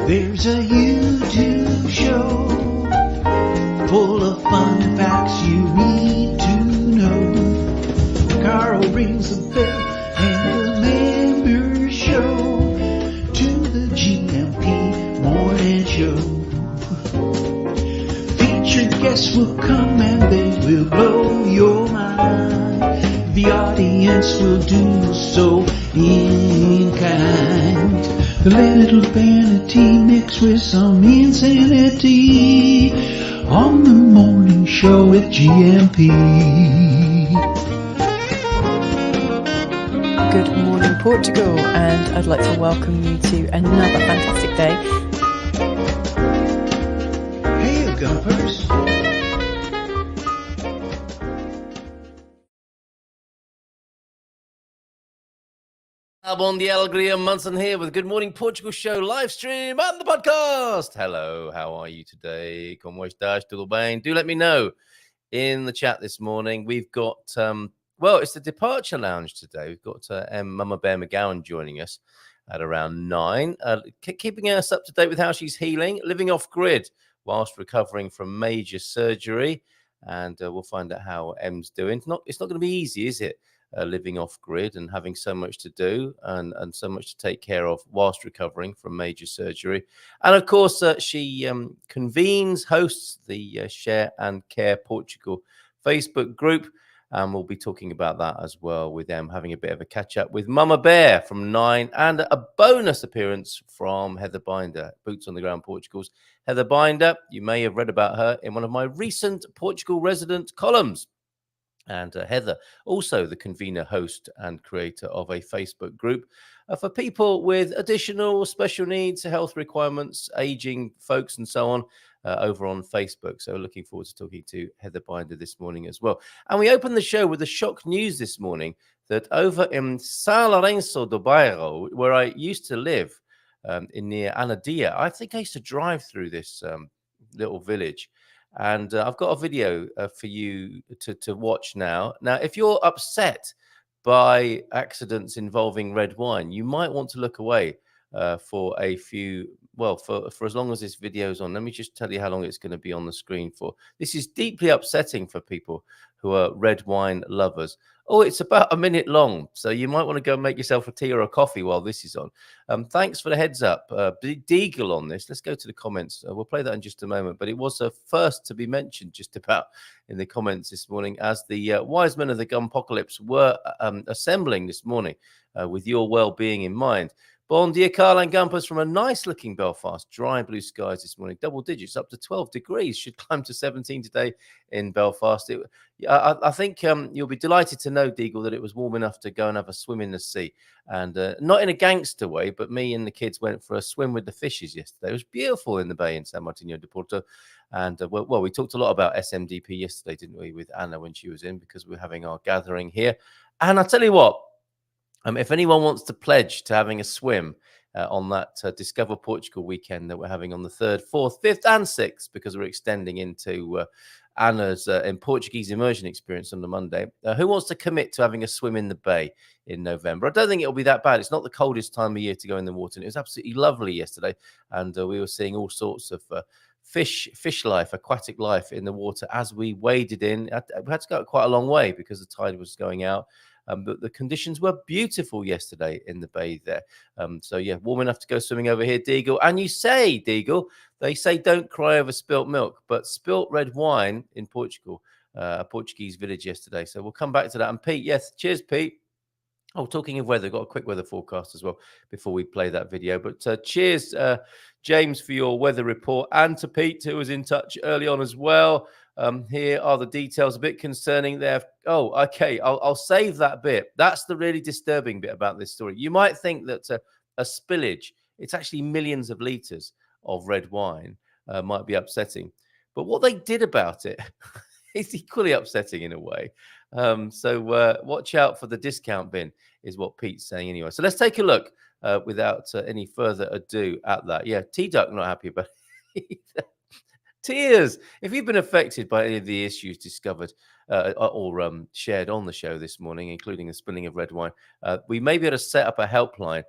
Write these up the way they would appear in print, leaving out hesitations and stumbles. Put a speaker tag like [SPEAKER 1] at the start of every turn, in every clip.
[SPEAKER 1] There's a YouTube show full of fun facts you need to know. Carl rings the bell and the members show to the GMP morning show. Featured guests will come and they will blow your mind. The audience will do so in kind. A little vanity mixed with some insanity on the morning show with GMP.
[SPEAKER 2] Good morning, Portugal, and I'd like to welcome you to another fantastic day.
[SPEAKER 1] Hey, GuMPers.
[SPEAKER 3] Bon dia, Carl Munson here with Good Morning Portugal show live stream and the podcast. Hello, how are you today? Como estás? Tudo bem? Do let me know in the chat this morning. We've got, it's the departure lounge today. We've got Mamabear McGowan joining us at around 9, keeping us up to date with how she's healing, living off grid whilst recovering from major surgery. And we'll find out how Em's doing. It's not going to be easy, is it? Living off grid and having so much to do and so much to take care of whilst recovering from major surgery. And of course, she hosts the Share and Care Portugal Facebook group. And we'll be talking about that as well with them, having a bit of a catch up with Mamabear from 9 and a bonus appearance from Heather Binder, Boots on the Ground Portugal's Heather Binder. You may have read about her in one of my recent Portugal resident columns. And Heather, also the convener, host and creator of a Facebook group for people with additional special needs, health requirements, aging folks and so on over on Facebook. So looking forward to talking to Heather Binder this morning as well. And we opened the show with the shock news this morning that over in São Lourenço do Bairro, where I used to live in near Anadia, I think I used to drive through this little village. And I've got a video for you to watch now. Now, if you're upset by accidents involving red wine, you might want to look away for a few, for as long as this video's on. Let me just tell you how long it's going to be on the screen for. This is deeply upsetting for people who are red wine lovers. Oh, it's about a minute long, so you might want to go and make yourself a tea or a coffee while this is on. Thanks for the heads up. Deagle on this. Let's go to the comments. We'll play that in just a moment, but it was first to be mentioned just about in the comments this morning as the wise men of the Gumpocalypse were assembling this morning with your well-being in mind. Bon dia, Carl and GuMPers from a nice-looking Belfast. Dry blue skies this morning. Double digits, up to 12 degrees. Should climb to 17 today in Belfast. I think you'll be delighted to know, Deagle, that it was warm enough to go and have a swim in the sea. And not in a gangster way, but me and the kids went for a swim with the fishes yesterday. It was beautiful in the bay in San Martino de Porto. And, we talked a lot about SMDP yesterday, didn't we, with Anna when she was in, because we're having our gathering here. And I'll tell you what, if anyone wants to pledge to having a swim on that Discover Portugal weekend that we're having on the 3rd, 4th, 5th and 6th, because we're extending into Anna's in Portuguese immersion experience on the Monday. Who wants to commit to having a swim in the bay in November? I don't think it'll be that bad. It's not the coldest time of year to go in the water. And it was absolutely lovely yesterday. And we were seeing all sorts of fish life, aquatic life in the water as we waded in. We had to go quite a long way because the tide was going out. But the conditions were beautiful yesterday in the bay there. Warm enough to go swimming over here, Deagle. And you say, Deagle, they say don't cry over spilt milk, but spilt red wine in Portugal, a Portuguese village yesterday. So we'll come back to that. And Pete, yes, cheers, Pete. Oh, talking of weather, got a quick weather forecast as well before we play that video. But cheers, James, for your weather report. And to Pete, who was in touch early on as well. Here are the details, a bit concerning there. Oh, okay, I'll save that bit. That's the really disturbing bit about this story. You might think that a spillage, it's actually millions of litres of red wine, might be upsetting. But what they did about it is equally upsetting in a way. Watch out for the discount bin is what Pete's saying anyway. So let's take a look without any further ado at that. Yeah, T-Duck not happy about it. Tears. If you've been affected by any of the issues discovered or shared on the show this morning, including the spilling of red wine, we may be able to set up a helpline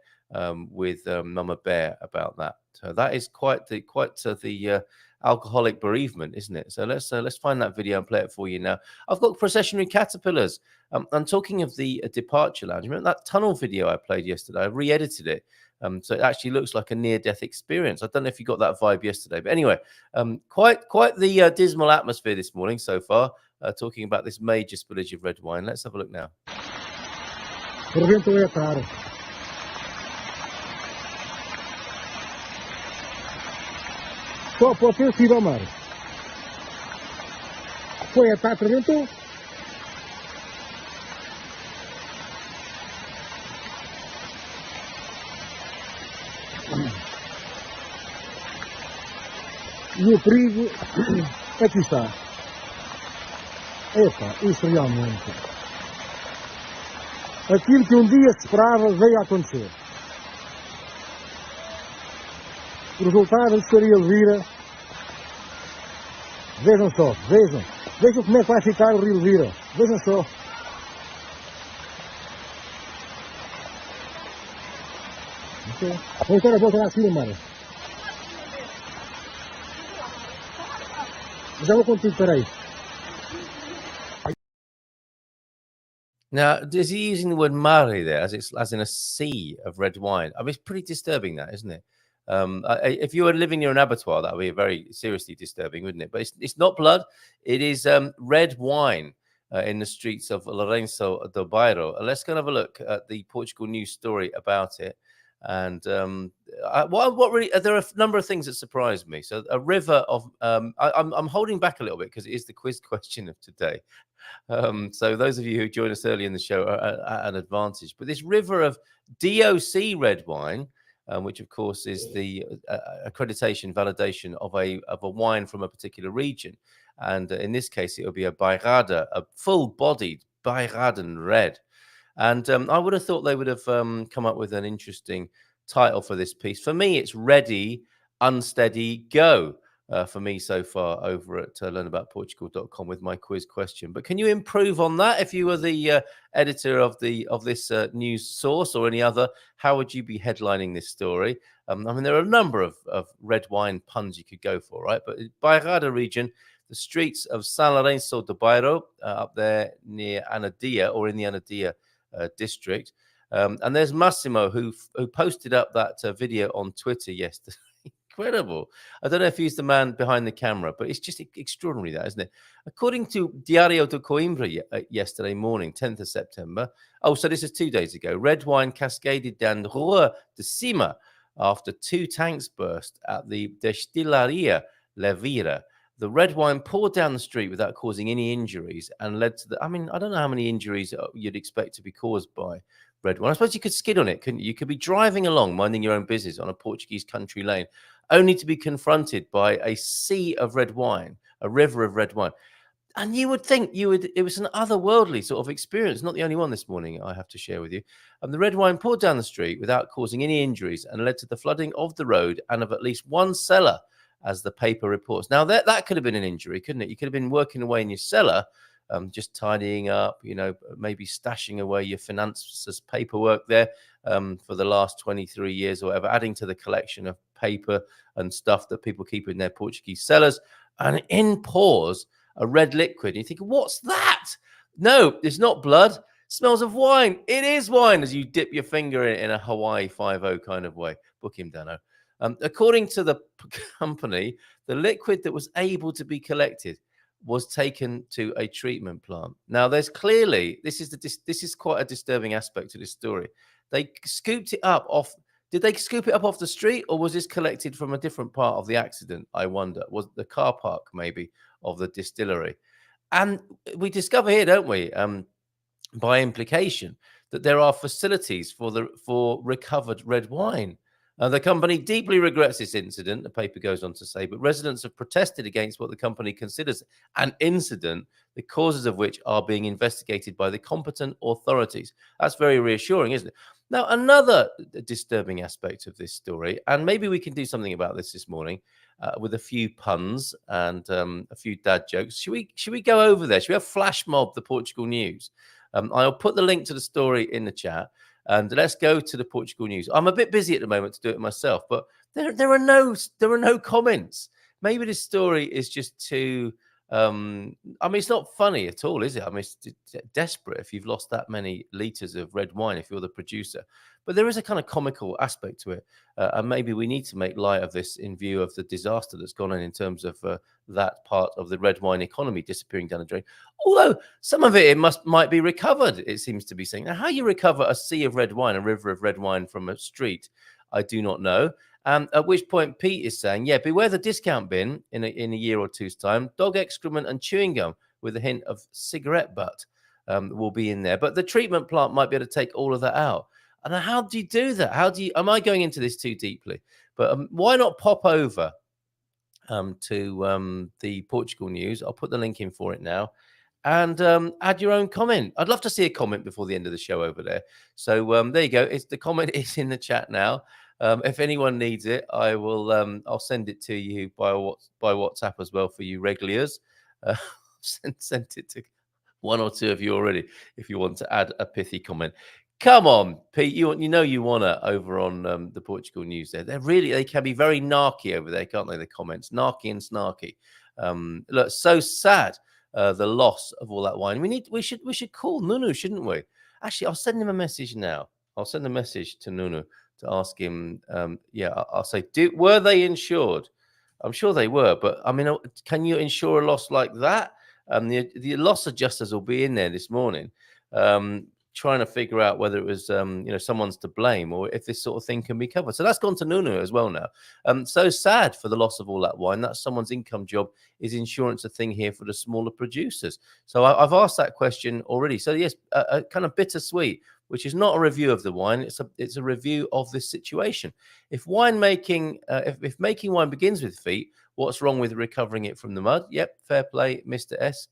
[SPEAKER 3] with Mamabear about that. That is quite the alcoholic bereavement, isn't it? So let's find that video and play it for you now. I've got processionary caterpillars. I'm talking of the departure lounge. Remember that tunnel video I played yesterday? I re-edited it. So it actually looks like a near-death experience. I don't know if you got that vibe yesterday, but anyway, quite the dismal atmosphere this morning so far. Talking about this major spillage of red wine. Let's have a look now.
[SPEAKER 4] Só pode ter sido ao mar. Foi a pata, rebentou. E o perigo aqui está. Epa, isso realmente. Aquilo que um dia se esperava veio a acontecer. O resultado estaria Elvira. Vejam só, vejam como é que vai ficar o rio Elvira. Vejam só. Vou estar a volta lá acima, Mara. Já vou contigo, peraí.
[SPEAKER 3] Now, is he using the word mare there as in a sea of red wine? I mean, it's pretty disturbing, that, isn't it? If you were living near an abattoir, that would be very seriously disturbing, wouldn't it? But it's not blood. It is red wine in the streets of Lourenço do Bairro. Let's go and have a look at the Portugal news story about it. And what really, there are a number of things that surprised me. So a river of, I'm holding back a little bit because it is the quiz question of today. So those of you who joined us early in the show are at an advantage. But this river of DOC red wine, which of course is the accreditation validation of a wine from a particular region, and in this case it would be a Bairrada, a full-bodied Bairradan red. And I would have thought they would have come up with an interesting title for this piece. For me, it's Ready, Unsteady, Go. For me so far over at learnaboutportugal.com with my quiz question. But can you improve on that? If you were the editor of this news source or any other, how would you be headlining this story? I mean, there are a number of red wine puns you could go for, right? But Bairrada region, the streets of São Lourenço do Bairro, up there near Anadia or in the Anadia district. And there's Massimo who posted up that video on Twitter yesterday. Incredible. I don't know if he's the man behind the camera, but it's just extraordinary, that, isn't it? According to Diário de Coimbra yesterday morning, 10th of September. Oh, so this is 2 days ago. Red wine cascaded down Rua de Cima after 2 tanks burst at the Destilaria Levira. The red wine poured down the street without causing any injuries and led to I mean, I don't know how many injuries you'd expect to be caused by red wine. I suppose you could skid on it, couldn't you? You could be driving along, minding your own business on a Portuguese country lane, only to be confronted by a sea of red wine, a river of red wine. And you would think it was an otherworldly sort of experience, not the only one this morning I have to share with you. And the red wine poured down the street without causing any injuries and led to the flooding of the road and of at least one cellar, as the paper reports. Now, that could have been an injury, couldn't it? You could have been working away in your cellar, just tidying up, maybe stashing away your finances paperwork there for the last 23 years or whatever, adding to the collection of paper and stuff that people keep in their Portuguese cellars. And in pours a red liquid. And you think, what's that? No, it's not blood. It smells of wine. It is wine, as you dip your finger in a Hawaii 5-0 kind of way. Book him, Dano. According to the company, the liquid that was able to be collected was taken to a treatment plant. Now, there's clearly, this is quite a disturbing aspect to this story. They scooped it up off. Did they scoop it up off the street, or was this collected from a different part of the accident? I wonder. Was the car park maybe of the distillery? And we discover here, don't we, by implication, that there are facilities for recovered red wine. The company deeply regrets this incident, the paper goes on to say, but residents have protested against what the company considers an incident, the causes of which are being investigated by the competent authorities. That's very reassuring, isn't it? Now, another disturbing aspect of this story, and maybe we can do something about this morning with a few puns and a few dad jokes. Should we go over there? Should we have flash mob the Portugal news? I'll put the link to the story in the chat. And let's go to the Portugal news. I'm a bit busy at the moment to do it myself, but there are no comments. Maybe this story is just too. I mean, it's not funny at all, is it? I mean, it's desperate if you've lost that many liters of red wine if you're the producer. But there is a kind of comical aspect to it, and maybe we need to make light of this in view of the disaster that's gone on in terms of that part of the red wine economy disappearing down the drain. Although some of it might be recovered, it seems to be saying. Now, how you recover a sea of red wine, a river of red wine from a street, I do not know. At which point Pete is saying, yeah, beware the discount bin in a year or two's time. Dog excrement and chewing gum with a hint of cigarette butt will be in there. But the treatment plant might be able to take all of that out. And how do you do that? Am I going into this too deeply? But why not pop over to the Portugal news? I'll put the link in for it now. And add your own comment. I'd love to see a comment before the end of the show over there. So there you go. The comment is in the chat now. If anyone needs it, I will. I'll send it to you by WhatsApp as well for you regulars. Sent it to one or two of you already. If you want to add a pithy comment, come on, Pete. You know you want to over on the Portugal news. They can be very narky over there, can't they? The comments, narky and snarky. Look, so sad. The loss of all that wine. We should call Nunu, shouldn't we? Actually, I'll send him a message now. I'll send a message to Nunu to ask him. I'll say, were they insured? I'm sure they were, but I mean, can you insure a loss like that? The loss adjusters will be in there this morning, trying to figure out whether it was someone's to blame or if this sort of thing can be covered. So that's gone to Nunu as well now. So sad for the loss of all that wine. That's someone's income job. Is insurance a thing here for the smaller producers? So I've asked that question already. So yes, a kind of bittersweet, which is not a review of the wine. It's a review of this situation. If winemaking, if making wine begins with feet, what's wrong with recovering it from the mud? Yep, fair play, Mr. S.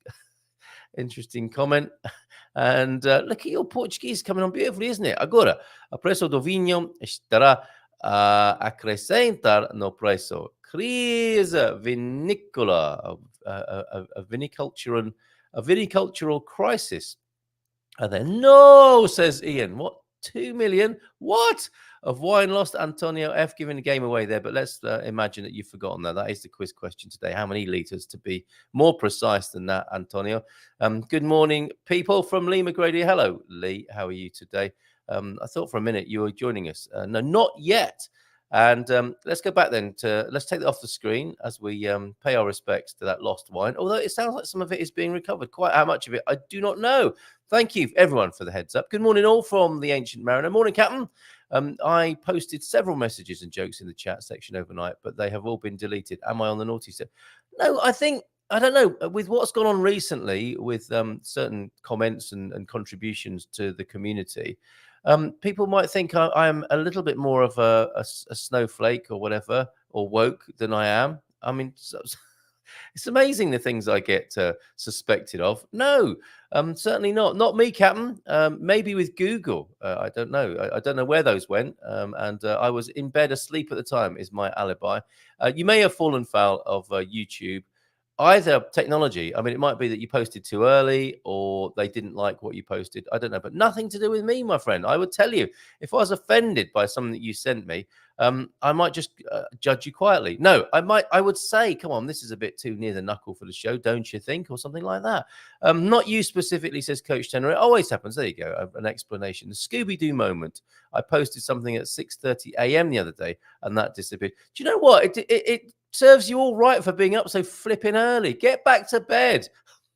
[SPEAKER 3] Interesting comment. And look at your Portuguese coming on beautifully, isn't it? Agora, a preço do vinho estará a acrescentar no preço. Crise vinícola, a vinicultural crisis. And then, no, says Ian. What? 2 million? What? Of wine lost, Antonio F. giving the game away there. But let's imagine that you've forgotten that. That is the quiz question today. How many litres to be more precise than that, Antonio? Good morning, people from Lee McGrady. Hello, Lee. How are you today? I thought for a minute you were joining us. No, not yet. And let's go back then let's take that off the screen as we pay our respects to that lost wine. Although it sounds like some of it is being recovered. Quite how much of it, I do not know. Thank you, everyone, for the heads up. Good morning, all from the Ancient Mariner. Morning, Captain. I posted several messages and jokes in the chat section overnight, but they have all been deleted. Am I on the naughty step? No, I don't know. With what's gone on recently with certain comments and contributions to the community, people might think I'm a little bit more of a snowflake or whatever, or woke than I am. I mean, it's amazing the things I get suspected of. No, certainly not. Not me, Captain. Maybe with Google. I don't know. I don't know where those went. And I was in bed asleep at the time is my alibi. You may have fallen foul of YouTube. Either technology, I mean, it might be that you posted too early or they didn't like what you posted. I don't know, but nothing to do with me, my friend. I would tell you, if I was offended by something that you sent me, I might just judge you quietly. No, I would say, come on, this is a bit too near the knuckle for the show, don't you think? Or something like that. Not you specifically, says Coach Tenor. It always happens. There you go, an explanation. The Scooby-Doo moment. I posted something at 6:30 a.m. the other day and that disappeared. Do you know what? It serves you all right for being up so flipping early. Get back to bed.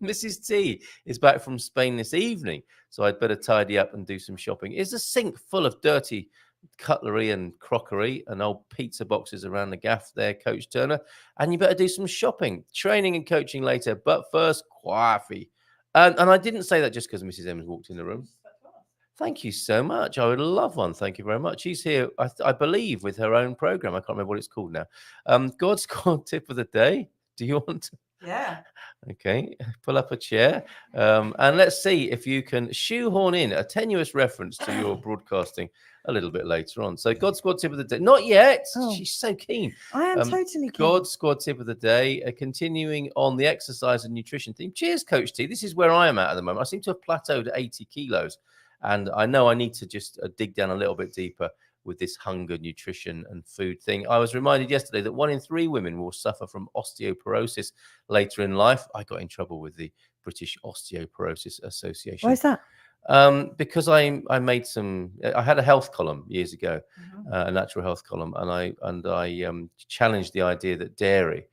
[SPEAKER 3] Mrs. T is back from Spain this evening, so I'd better tidy up and do some shopping. Is a sink full of dirty cutlery and crockery and old pizza boxes around the gaff there, Coach Turner, and you better do some shopping, training and coaching later, but first, coffee. And I didn't say that just because Mrs. M has walked in the room. Thank you so much. I would love one. Thank you very much. She's here, I believe, with her own program. I can't remember what it's called now. God's Squad tip of the day. Do you want to?
[SPEAKER 2] Yeah.
[SPEAKER 3] Okay. Pull up a chair. And let's see if you can shoehorn in a tenuous reference to your broadcasting a little bit later on. So God's Squad tip of the day. Not yet. Oh, she's so keen.
[SPEAKER 2] I am totally keen.
[SPEAKER 3] God's Squad tip of the day. Continuing on the exercise and nutrition theme. Cheers, Coach T. This is where I am at the moment. I seem to have plateaued at 80 kilos. And I know I need to just dig down a little bit deeper with this hunger, nutrition, and food thing. I was reminded yesterday that 1 in 3 women will suffer from osteoporosis later in life. I got in trouble with the British Osteoporosis Association.
[SPEAKER 2] Why is that?
[SPEAKER 3] Because I made I had a health column years ago,
[SPEAKER 2] Mhm.
[SPEAKER 3] a natural health column, and I challenged the idea that dairy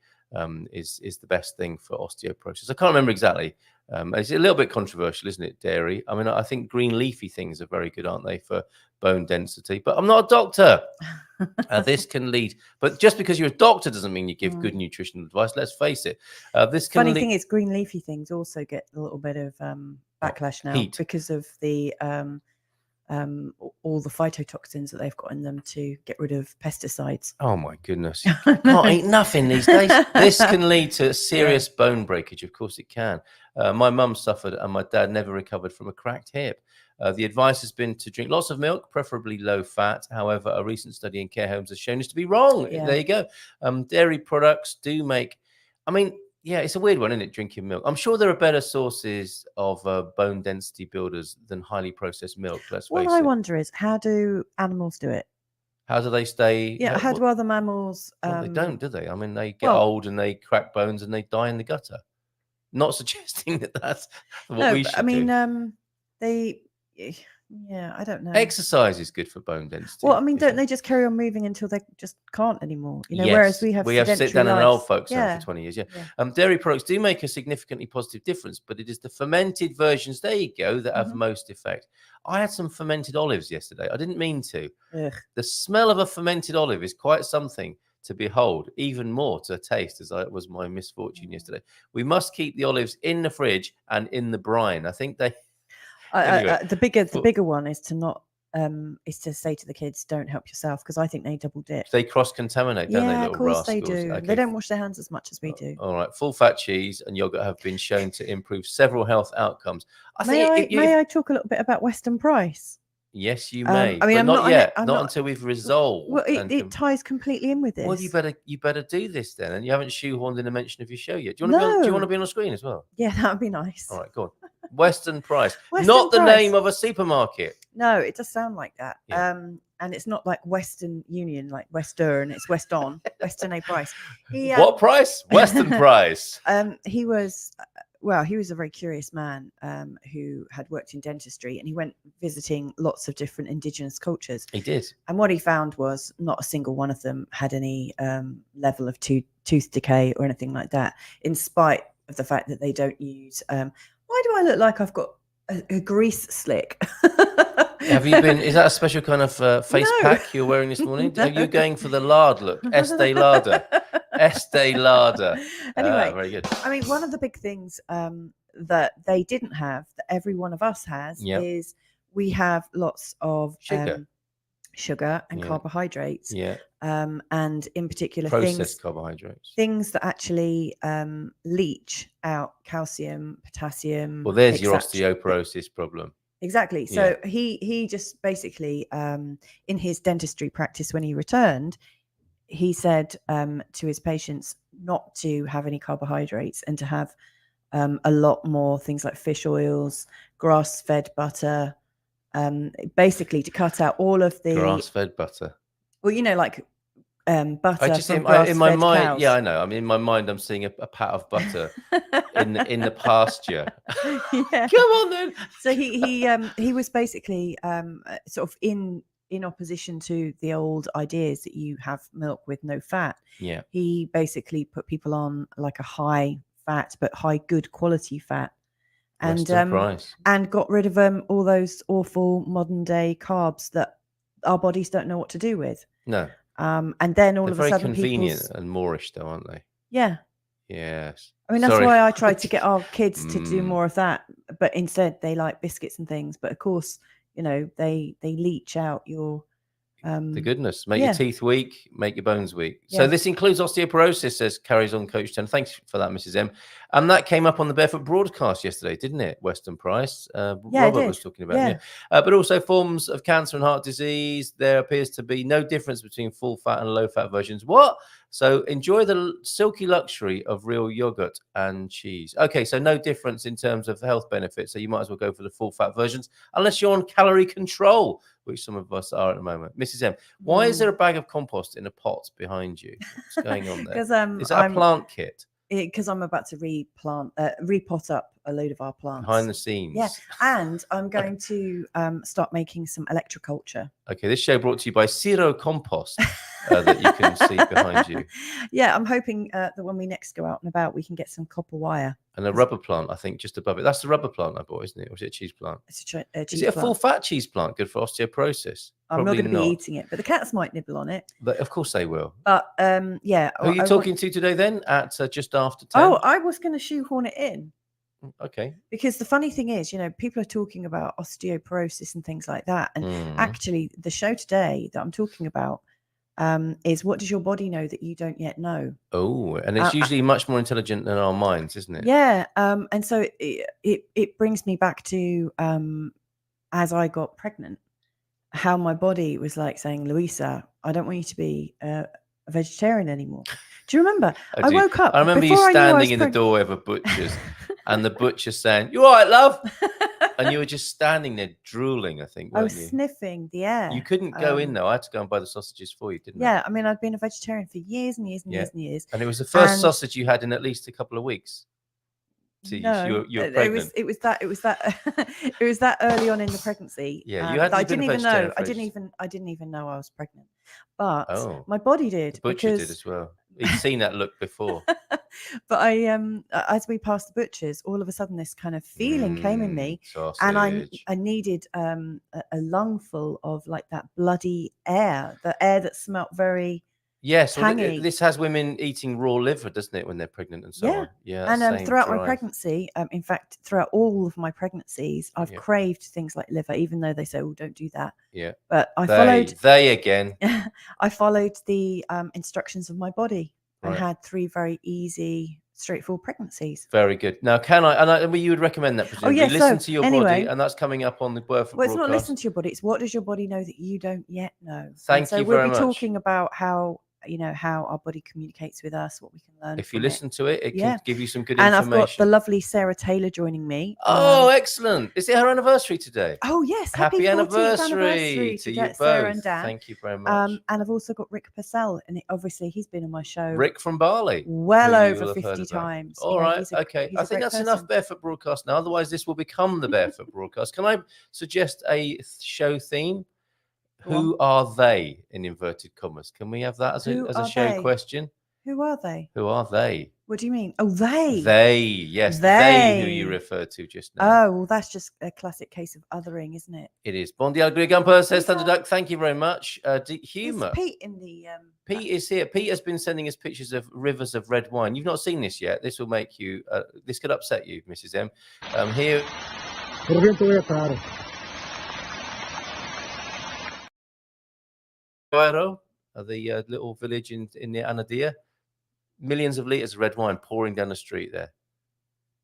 [SPEAKER 3] is the best thing for osteoporosis. I can't remember exactly. It's a little bit controversial, isn't it? Dairy. I mean, I think green leafy things are very good, aren't they, for bone density? But I'm not a doctor. This can lead, but just because you're a doctor doesn't mean you give good nutritional advice. Let's face it. This can
[SPEAKER 2] Funny thing is, green leafy things also get a little bit of backlash now
[SPEAKER 3] heat.
[SPEAKER 2] because of the all the phytotoxins that they've got in them to get rid of pesticides.
[SPEAKER 3] Oh my goodness. Can't eat nothing these days. This can lead to serious bone breakage. Of course it can. My mum suffered and my dad never recovered from a cracked hip. The advice has been to drink lots of milk, preferably low fat. However, a recent study in care homes has shown this to be wrong.
[SPEAKER 2] Yeah.
[SPEAKER 3] There you go. Dairy products do make, I mean, yeah, it's a weird one, isn't it? Drinking milk. I'm sure there are better sources of bone density builders than highly processed milk. Let's face
[SPEAKER 2] What
[SPEAKER 3] it.
[SPEAKER 2] I wonder is, how do animals do it?
[SPEAKER 3] How do they stay?
[SPEAKER 2] Yeah, how do other mammals?
[SPEAKER 3] Well, they don't, do they? I mean, they get
[SPEAKER 2] well-
[SPEAKER 3] old and they crack bones and they die in the gutter. Not suggesting that that's what
[SPEAKER 2] No,
[SPEAKER 3] we
[SPEAKER 2] but,
[SPEAKER 3] should
[SPEAKER 2] I mean,
[SPEAKER 3] do.
[SPEAKER 2] they. Yeah, I don't know.
[SPEAKER 3] Exercise is good for bone density.
[SPEAKER 2] Well, I mean, don't they just carry on moving until they just can't anymore? You know,
[SPEAKER 3] Yes,
[SPEAKER 2] whereas we have
[SPEAKER 3] sit down in an old
[SPEAKER 2] lives.
[SPEAKER 3] folks' home for 20 years. Yeah. Dairy products do make a significantly positive difference, but it is the fermented versions, there you go, that have most effect. I had some fermented olives yesterday. I didn't mean to.
[SPEAKER 2] Ugh.
[SPEAKER 3] The smell of a fermented olive is quite something to behold, even more to taste, as it was my misfortune yesterday. We must keep the olives in the fridge and in the brine. I think they. Anyway,
[SPEAKER 2] the bigger one is to not is to say to the kids, don't help yourself, because I think they double dip.
[SPEAKER 3] They cross-contaminate, don't they,
[SPEAKER 2] Yeah,
[SPEAKER 3] little
[SPEAKER 2] of course
[SPEAKER 3] rascals?
[SPEAKER 2] they do.
[SPEAKER 3] Okay.
[SPEAKER 2] They don't wash their hands as much as we do.
[SPEAKER 3] All right. Full-fat cheese and yogurt have been shown to improve several health outcomes.
[SPEAKER 2] May I talk a little bit about Western Price?
[SPEAKER 3] Yes, you may.
[SPEAKER 2] I mean,
[SPEAKER 3] but not yet.
[SPEAKER 2] I'm
[SPEAKER 3] not until we've resolved.
[SPEAKER 2] Well, it ties completely in with this.
[SPEAKER 3] Well, you better do this then, and you haven't shoehorned in a mention of your show yet. Do you want to be on the screen as well?
[SPEAKER 2] Yeah, that would be nice.
[SPEAKER 3] All right, go on. Western Price,
[SPEAKER 2] Western
[SPEAKER 3] not the
[SPEAKER 2] Price.
[SPEAKER 3] name of a supermarket.
[SPEAKER 2] No, it does sound like that.
[SPEAKER 3] Yeah.
[SPEAKER 2] And it's not like Western Union, like Western. It's Weston, Western A Price.
[SPEAKER 3] What price? Western Price.
[SPEAKER 2] He was a very curious man who had worked in dentistry, and he went visiting lots of different indigenous cultures.
[SPEAKER 3] He did. And
[SPEAKER 2] what he found was not a single one of them had any level of tooth decay or anything like that, in spite of the fact that they don't use. Why do I look like I've got a grease slick?
[SPEAKER 3] Have you been? Is that a special kind of face pack you're wearing this morning?
[SPEAKER 2] No.
[SPEAKER 3] Are you going for the lard look? Estee Lauder. Estee Lauder.
[SPEAKER 2] Anyway,
[SPEAKER 3] very good.
[SPEAKER 2] I mean, one of the big things that they didn't have, that every one of us has, is we have lots of sugar and carbohydrates.
[SPEAKER 3] Yeah.
[SPEAKER 2] And in particular,
[SPEAKER 3] processed carbohydrates.
[SPEAKER 2] Things that actually leach out calcium, potassium.
[SPEAKER 3] Well, there's your osteoporosis problem.
[SPEAKER 2] Exactly. So he just basically, in his dentistry practice when he returned, he said to his patients not to have any carbohydrates and to have a lot more things like fish oils, grass-fed butter, basically to cut out all of the
[SPEAKER 3] grass-fed butter.
[SPEAKER 2] Well, you know, like butter.
[SPEAKER 3] I just in my mind, cows. Yeah, I know. I mean, in my mind, I'm seeing a pat of butter in the pasture.
[SPEAKER 2] Yeah.
[SPEAKER 3] Come on then.
[SPEAKER 2] So he was basically sort of in opposition to the old ideas that you have milk with no fat.
[SPEAKER 3] Yeah. He
[SPEAKER 2] basically put people on like a high fat but high good quality fat. And and got rid of all those awful modern day carbs that our bodies don't know what to do with.
[SPEAKER 3] No.
[SPEAKER 2] And then all of a sudden,
[SPEAKER 3] very convenient and Moorish, though, aren't they?
[SPEAKER 2] Yeah.
[SPEAKER 3] Yes.
[SPEAKER 2] I mean, that's why I tried to get our kids to do more of that, but instead they like biscuits and things. But of course, you know, they leach out your
[SPEAKER 3] The goodness, make
[SPEAKER 2] yeah.
[SPEAKER 3] your teeth weak, make your bones weak. So
[SPEAKER 2] Yeah.
[SPEAKER 3] this includes osteoporosis, carries on Coach 10. Thanks for that, Mrs. M. And that came up on the Barefoot broadcast yesterday, didn't it? Weston Price.
[SPEAKER 2] Yeah,
[SPEAKER 3] Robert was talking about it.
[SPEAKER 2] Yeah.
[SPEAKER 3] But also forms of cancer and heart disease. There appears to be no difference between full fat and low fat versions. What? So enjoy the silky luxury of real yogurt and cheese. Okay, so no difference in terms of health benefits. So you might as well go for the full fat versions, unless you're on calorie control, which some of us are at the moment. Mrs. M, why is there a bag of compost in a pot behind you? What's going on there?
[SPEAKER 2] Because
[SPEAKER 3] Is that a plant kit?
[SPEAKER 2] Because I'm about to repot up a load of our plants
[SPEAKER 3] Behind the scenes.
[SPEAKER 2] Yeah, and I'm going to start making some electroculture.
[SPEAKER 3] Okay, this show brought to you by Zero Compost that you can see behind you.
[SPEAKER 2] Yeah, I'm hoping that when we next go out and about, we can get some copper wire.
[SPEAKER 3] And a rubber plant, I think, just above it. That's the rubber plant I bought, isn't it? Or is it a cheese plant?
[SPEAKER 2] It's a cheese
[SPEAKER 3] Is it a
[SPEAKER 2] plant.
[SPEAKER 3] full fat cheese plant good for osteoporosis?
[SPEAKER 2] I'm not going to be eating it, but the cats might nibble on it.
[SPEAKER 3] But of course they will.
[SPEAKER 2] But yeah.
[SPEAKER 3] Who are you talking to today then at just after 10?
[SPEAKER 2] Oh, I was going to shoehorn it in.
[SPEAKER 3] Okay.
[SPEAKER 2] Because the funny thing is, people are talking about osteoporosis and things like that. And actually, the show today that I'm talking about is what does your body know that you don't yet know?
[SPEAKER 3] Oh, and it's usually much more intelligent than our minds, isn't it?
[SPEAKER 2] Yeah. And so it brings me back to as I got pregnant, how my body was like saying, Louisa, I don't want you to be a vegetarian anymore. Do you remember? I woke up.
[SPEAKER 3] I remember you standing in the doorway of a butcher's and the butcher saying, "You all right, love?" And you were just standing there drooling, I think.
[SPEAKER 2] I was
[SPEAKER 3] you?
[SPEAKER 2] Sniffing the air.
[SPEAKER 3] You couldn't go in though. I had to go and buy the sausages for you, didn't I?
[SPEAKER 2] Yeah, I mean, I'd been a vegetarian for years and years and years and years.
[SPEAKER 3] And it was the first sausage you had in at least a couple of weeks. So
[SPEAKER 2] no,
[SPEAKER 3] you were pregnant.
[SPEAKER 2] It was that it was that early on in the pregnancy.
[SPEAKER 3] Yeah, you had.
[SPEAKER 2] I didn't even know. I didn't even know I was pregnant. But my body did.
[SPEAKER 3] The butcher did as well. He'd seen that look before.
[SPEAKER 2] But I as we passed the butchers, all of a sudden this kind of feeling came in me, and I needed a lungful of like that bloody air, the air that smelt very
[SPEAKER 3] yes. Well, this has women eating raw liver, doesn't it, when they're pregnant and so on? Yeah.
[SPEAKER 2] And throughout my pregnancy, in fact, throughout all of my pregnancies, I've craved things like liver, even though they say, "Oh, don't do that." Yeah. But I followed. I followed the instructions of my body. I had 3 very easy, straightforward pregnancies.
[SPEAKER 3] Very good. Now, you would recommend that? Presumably.
[SPEAKER 2] Oh, yeah.
[SPEAKER 3] Listen to your body, and that's coming up on the Barefoot
[SPEAKER 2] Well, it's
[SPEAKER 3] broadcast.
[SPEAKER 2] not listen to your body. It's what does your body know that you don't yet know.
[SPEAKER 3] Thank you very much.
[SPEAKER 2] So we'll be talking about how our body communicates with us, what we can learn.
[SPEAKER 3] If you listen to it, it can give you some good information.
[SPEAKER 2] And I've got the lovely Sarah Taylor joining me.
[SPEAKER 3] Oh, excellent. Is it her anniversary today?
[SPEAKER 2] Oh, yes.
[SPEAKER 3] Happy anniversary to you both.
[SPEAKER 2] Sarah and Dan.
[SPEAKER 3] Thank you very much.
[SPEAKER 2] And I've also got Rick Purcell, and obviously he's been on my show.
[SPEAKER 3] Rick from Bali.
[SPEAKER 2] Well over 50 times.
[SPEAKER 3] All right. Okay. I think that's enough Barefoot broadcast now. Otherwise, this will become the Barefoot broadcast. Can I suggest a show theme? Who are they, in inverted commas? Can we have that as a show question?
[SPEAKER 2] Who are they?
[SPEAKER 3] Who are they?
[SPEAKER 2] What do you mean? Oh, they.
[SPEAKER 3] They, yes. They who you referred to just now.
[SPEAKER 2] Oh, well, that's just a classic case of othering, isn't it?
[SPEAKER 3] It is. Bon dia, GuMPer says Thunder Duck. Thank you very much. Humour.
[SPEAKER 2] Is Pete in the...
[SPEAKER 3] Pete is here. Pete has been sending us pictures of rivers of red wine. You've not seen this yet. This will make you... this could upset you, Mrs. M. Here... the little village in near Anadia, millions of litres of red wine pouring down the street there.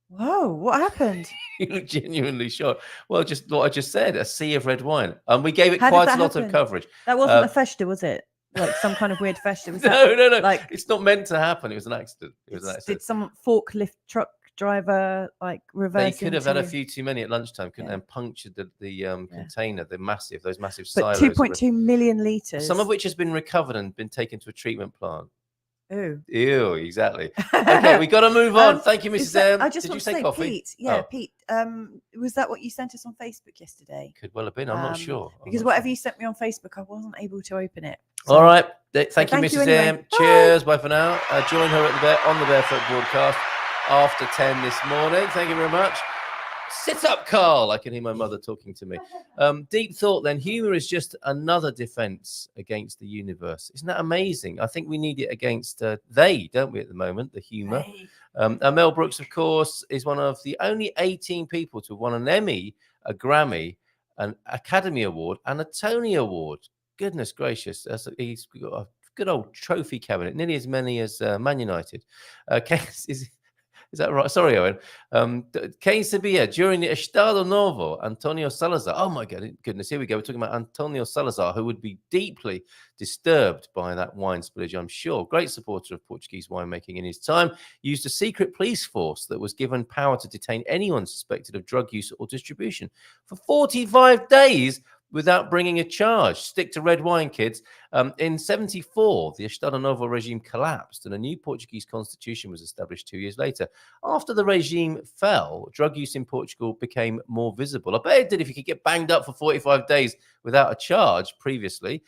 [SPEAKER 2] Whoa, what happened?
[SPEAKER 3] You look genuinely shocked. Well, just what I just said, a sea of red wine. And we gave it quite a lot of coverage.
[SPEAKER 2] That wasn't a festa, was it? Like some kind of weird festa? Was
[SPEAKER 3] no.
[SPEAKER 2] Like,
[SPEAKER 3] it's not meant to happen. It was an accident.
[SPEAKER 2] Did some forklift truck driver like reverse?
[SPEAKER 3] They could have had a few too many at lunchtime, couldn't they? And punctured the container, those massive silos.
[SPEAKER 2] But 2.2 million litres.
[SPEAKER 3] Some of which has been recovered and been taken to a treatment plant.
[SPEAKER 2] Ew,
[SPEAKER 3] exactly. Okay, we got to move on. Thank you, Mrs. M.
[SPEAKER 2] I just want to say, coffee? Pete. Pete. Was that what you sent us on Facebook yesterday?
[SPEAKER 3] Could well have been. I'm not sure.
[SPEAKER 2] Because whatever you sent me on Facebook, I wasn't able to open it.
[SPEAKER 3] So, all right. Thank you, Mrs.
[SPEAKER 2] Anyway.
[SPEAKER 3] M. Cheers. Bye for now. Join her on the Barefoot broadcast after 10 this morning. Thank you very much. Sit up, Carl. I can hear my mother talking to me. Deep thought then. Humour is just another defense against the universe. Isn't that amazing? I think we need it against they, don't we, at the moment, the humour. Mel Brooks, of course, is one of the only 18 people to have won an Emmy, a Grammy, an Academy Award, and a Tony Award. goodness gracious. He's got a good old trophy cabinet, nearly as many as Man United. Is that right? Sorry, Owen. Kane Sevilla during the Estado Novo, Antonio Salazar. Oh my goodness, here we go. We're talking about Antonio Salazar, who would be deeply disturbed by that wine spillage, I'm sure. Great supporter of Portuguese winemaking in his time. Used a secret police force that was given power to detain anyone suspected of drug use or distribution for 45 days without bringing a charge. Stick to red wine, kids. In 74, the Estado Novo regime collapsed and a new Portuguese constitution was established 2 years later. After the regime fell, drug use in Portugal became more visible. I bet it did if you could get banged up for 45 days without a charge previously.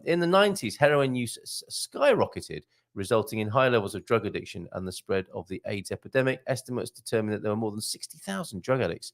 [SPEAKER 3] In the 90s, heroin use skyrocketed, resulting in high levels of drug addiction and the spread of the AIDS epidemic. Estimates determine that there were more than 60,000 drug addicts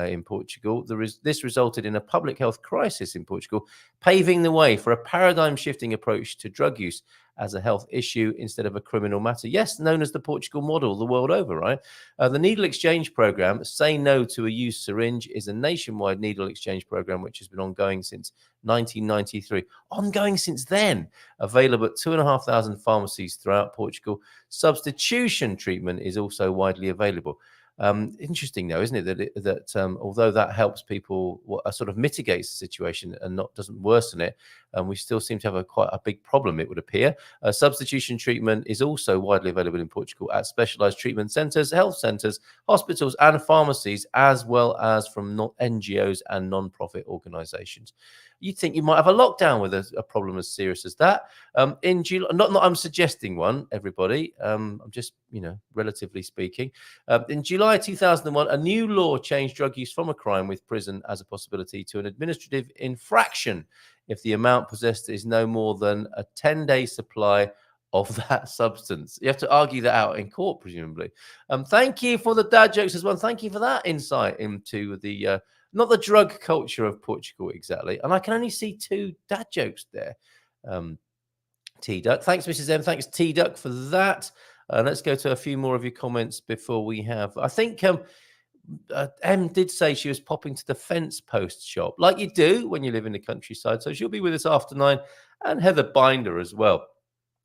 [SPEAKER 3] in Portugal. This resulted in a public health crisis in Portugal, paving the way for a paradigm-shifting approach to drug use as a health issue instead of a criminal matter. Yes, known as the Portugal model the world over, right? The needle exchange program, Say No to a Used Syringe, is a nationwide needle exchange program which has been ongoing since 1993. Ongoing since then. Available at 2,500 pharmacies throughout Portugal. Substitution treatment is also widely available. Interesting, though, isn't it, that although that helps people, sort of mitigates the situation and doesn't worsen it, we still seem to have quite a big problem, it would appear. Substitution treatment is also widely available in Portugal at specialised treatment centres, health centres, hospitals and pharmacies, as well as from NGOs and non-profit organisations. You'd think you might have a lockdown with a problem as serious as that. In July, not I'm suggesting one, everybody. I'm just, relatively speaking. In July 2001, a new law changed drug use from a crime with prison as a possibility to an administrative infraction if the amount possessed is no more than a 10-day supply of that substance. You have to argue that out in court, presumably. Thank you for the dad jokes as well. Thank you for that insight into the not the drug culture of Portugal exactly. And I can only see 2 dad jokes there. T-Duck. Thanks, Mrs. M. Thanks, T-Duck, for that. Let's go to a few more of your comments before we have. I think M did say she was popping to the fence post shop, like you do when you live in the countryside. So she'll be with us after 9, and Heather Binder as well,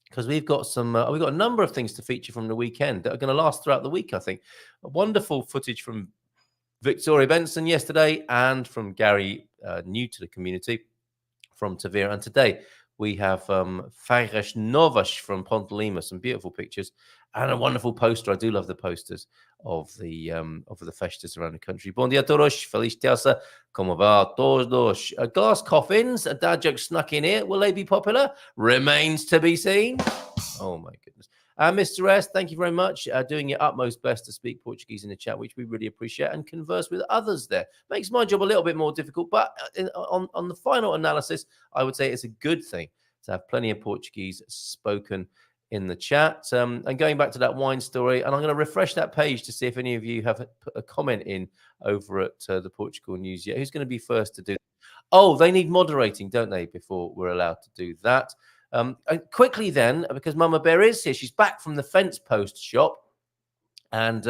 [SPEAKER 3] because we've got we've got a number of things to feature from the weekend that are going to last throughout the week. I think wonderful footage from Victoria Benson yesterday and from Gary, new to the community, from Tavira. And today we have Feiras Novas from Ponte Lima, some beautiful pictures and a wonderful poster. I do love the posters of the festas around the country. Bom dia a todos, feliz terça, como va todos? Glass coffins, a dad joke snuck in here. Will they be popular? Remains to be seen. Oh my goodness. Mr. S, thank you very much. Doing your utmost best to speak Portuguese in the chat, which we really appreciate, and converse with others there. Makes my job a little bit more difficult, but on the final analysis, I would say it's a good thing to have plenty of Portuguese spoken in the chat. And going back to that wine story, and I'm going to refresh that page to see if any of you have put a comment in over at the Portugal News yet. Who's going to be first to do that? Oh, they need moderating, don't they, before we're allowed to do that? Quickly then, because Mama Bear is here, she's back from the fence post shop, and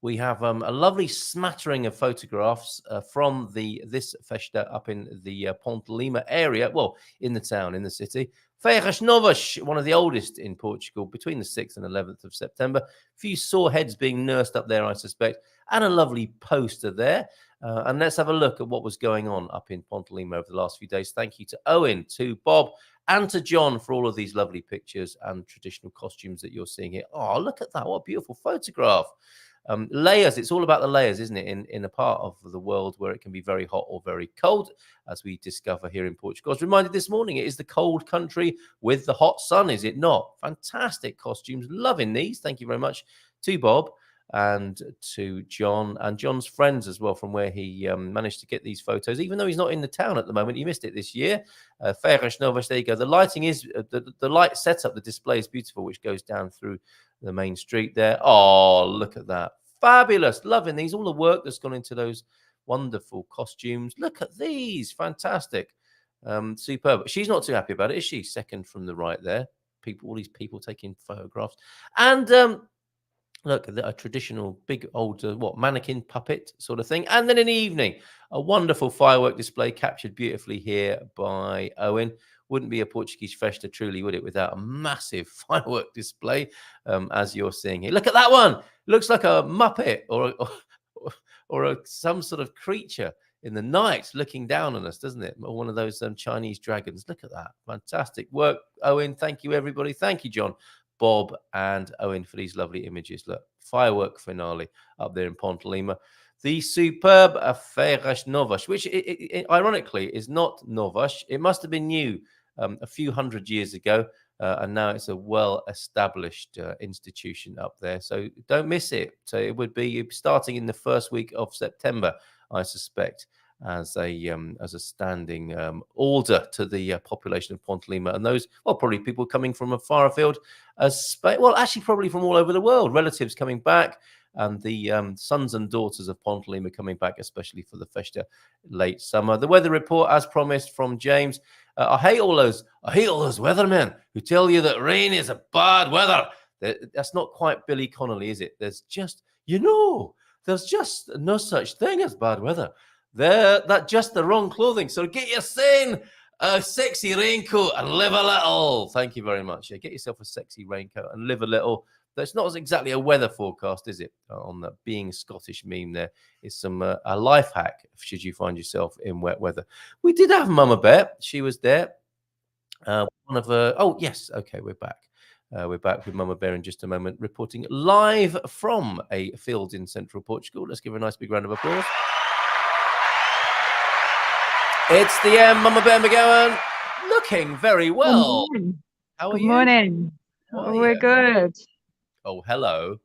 [SPEAKER 3] we have a lovely smattering of photographs from this festa up in the Ponte Lima area, well, in the town, in the city. Feiras Novas, one of the oldest in Portugal, between the 6th and 11th of September. A few sore heads being nursed up there, I suspect, and a lovely poster there. And let's have a look at what was going on up in Ponte Lima over the last few days. Thank you to Owen, to Bob, and to John for all of these lovely pictures and traditional costumes that you're seeing here. Oh, look at that. What a beautiful photograph. Layers. It's all about the layers, isn't it? In a part of the world where it can be very hot or very cold, as we discover here in Portugal. I was reminded this morning, it is the cold country with the hot sun, is it not? Fantastic costumes. Loving these. Thank you very much to Bob and to John and John's friends as well, from where he managed to get these photos, even though he's not in the town at the moment. He missed it this year. Feiras Novas, there you go. The lighting is, the light setup, the display is beautiful, which goes down through the main street there. Oh, look at that. Fabulous. Loving these. All the work that's gone into those wonderful costumes. Look at these. Fantastic. Superb. She's not too happy about it, is she? Second from the right there. All these people taking photographs. And look, a traditional big old, mannequin puppet sort of thing. And then in the evening, a wonderful firework display captured beautifully here by Owen wouldn't be a Portuguese festa truly, would it, without a massive firework display, as you're seeing here. Look at that one. Looks like a Muppet or some sort of creature in the night looking down on us, doesn't it? Or one of those Chinese dragons. Look at that. Fantastic work, Owen. Thank you, everybody. Thank you, John, Bob, and Owen for these lovely images. Look, firework finale up there in Ponte Lima. The superb Feiras Novas, which ironically is not Novas. It must have been new a few hundred years ago. And now it's a well-established institution up there. So don't miss it. So it would be starting in the first week of September, I suspect, as a standing order to the population of Ponte Lima. And those, well, probably people coming from a far afield, actually probably from all over the world, relatives coming back, and the sons and daughters of Ponte Lima coming back, especially for the Festa late summer. The weather report, as promised, from James. I hate all those weathermen who tell you that rain is a bad weather. That's not quite Billy Connolly, is it? There's just no such thing as bad weather. That's just the wrong clothing. So get yourself a sexy raincoat and live a little. Thank you very much. Yeah, get yourself a sexy raincoat and live a little. That's not exactly a weather forecast, is it? On the being Scottish meme, there is some a life hack should you find yourself in wet weather. We did have Mamabear. She was there. One of her. Oh yes, okay, we're back. We're back with Mamabear in just a moment, reporting live from a field in central Portugal. Let's give her a nice big round of applause. It's the Mamabear McGowan, looking very well. How are you?
[SPEAKER 5] Good morning. We're good.
[SPEAKER 3] Oh, hello.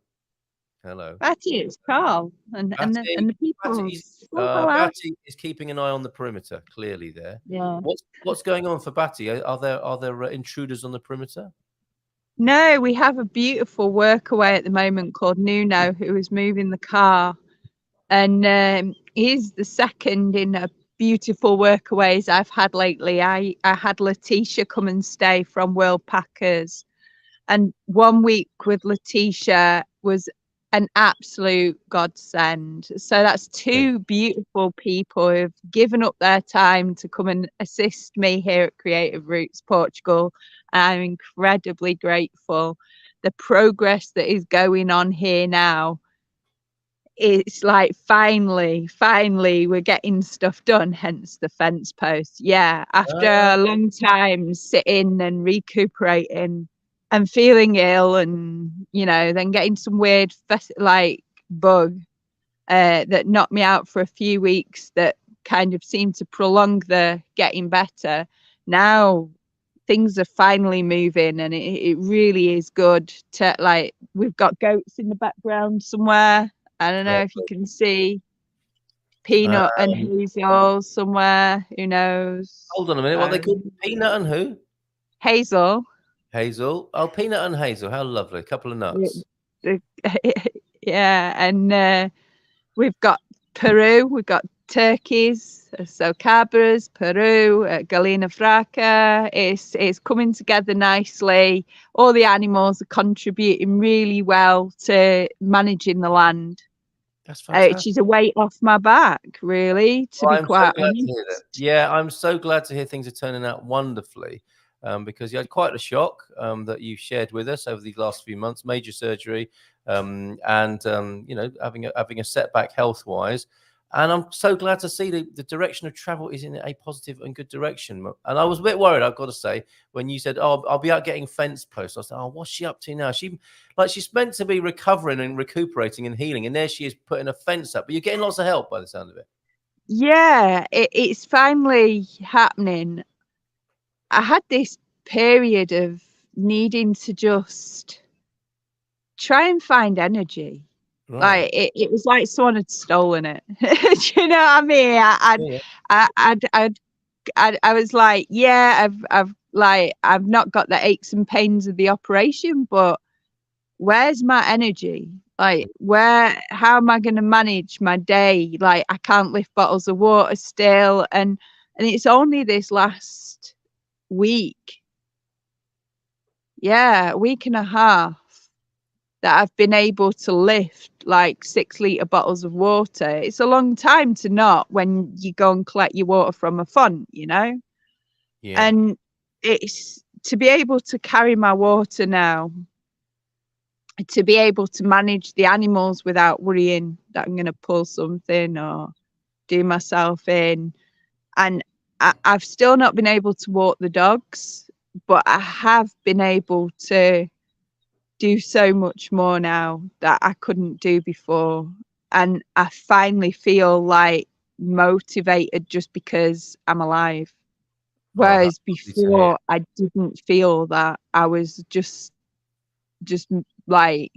[SPEAKER 3] Hello.
[SPEAKER 5] Batty, it's Carl. And the people.
[SPEAKER 3] Batty is keeping an eye on the perimeter, clearly there.
[SPEAKER 5] Yeah.
[SPEAKER 3] What's going on for Batty? Are there intruders on the perimeter?
[SPEAKER 5] No, we have a beautiful workaway at the moment called Nuno, who is moving the car. And he's the second in a beautiful workaways I've had lately. I had Letitia come and stay from World Packers. And 1 week with Letitia was an absolute godsend. So that's two beautiful people who've given up their time to come and assist me here at Creative Roots Portugal. And I'm incredibly grateful. The progress that is going on here now, it's like finally we're getting stuff done, hence the fence post. Yeah, after a long time sitting and recuperating and feeling ill, and then getting some weird bug that knocked me out for a few weeks that kind of seemed to prolong the getting better. Now things are finally moving, and it really is good to we've got goats in the background somewhere. I don't know if you can see Peanut and Hazel somewhere. Who knows?
[SPEAKER 3] Hold on a minute. What are they called? Peanut and who?
[SPEAKER 5] Hazel.
[SPEAKER 3] Hazel. Oh, Peanut and Hazel. How lovely. A couple of nuts.
[SPEAKER 5] Yeah. And we've got Peru. We've got turkeys. So cabras, Peru, Galina Fraca. It's coming together nicely. All the animals are contributing really well to managing the land.
[SPEAKER 3] That's fantastic.
[SPEAKER 5] Which is a weight off my back, really, to be quite honest.
[SPEAKER 3] Yeah, I'm so glad to hear things are turning out wonderfully. Because you had quite a shock that you shared with us over these last few months, major surgery, and having a setback health-wise. And I'm so glad to see the direction of travel is in a positive and good direction. And I was a bit worried, I've got to say, when you said, "Oh, I'll be out getting fence posts." I said, "Oh, what's she up to now?" She's meant to be recovering and recuperating and healing, and there she is putting a fence up. But you're getting lots of help by the sound of it.
[SPEAKER 5] Yeah, it's finally happening. I had this period of needing to just try and find energy. Right. It was like someone had stolen it. Do you know what I mean? I was like, yeah, I've not got the aches and pains of the operation, but where's my energy? How am I going to manage my day? I can't lift bottles of water still, and it's only this last week, a week and a half, that I've been able to lift 6-litre bottles of water. It's a long time to not when you go and collect your water from a font, Yeah. And it's to be able to carry my water now, to be able to manage the animals without worrying that I'm going to pull something or do myself in. And I've still not been able to walk the dogs, but I have been able to do so much more now that I couldn't do before. And I finally feel like motivated just because I'm alive.
[SPEAKER 3] Oh, that's
[SPEAKER 5] Whereas
[SPEAKER 3] lovely to hear.
[SPEAKER 5] before I didn't feel that. I was just like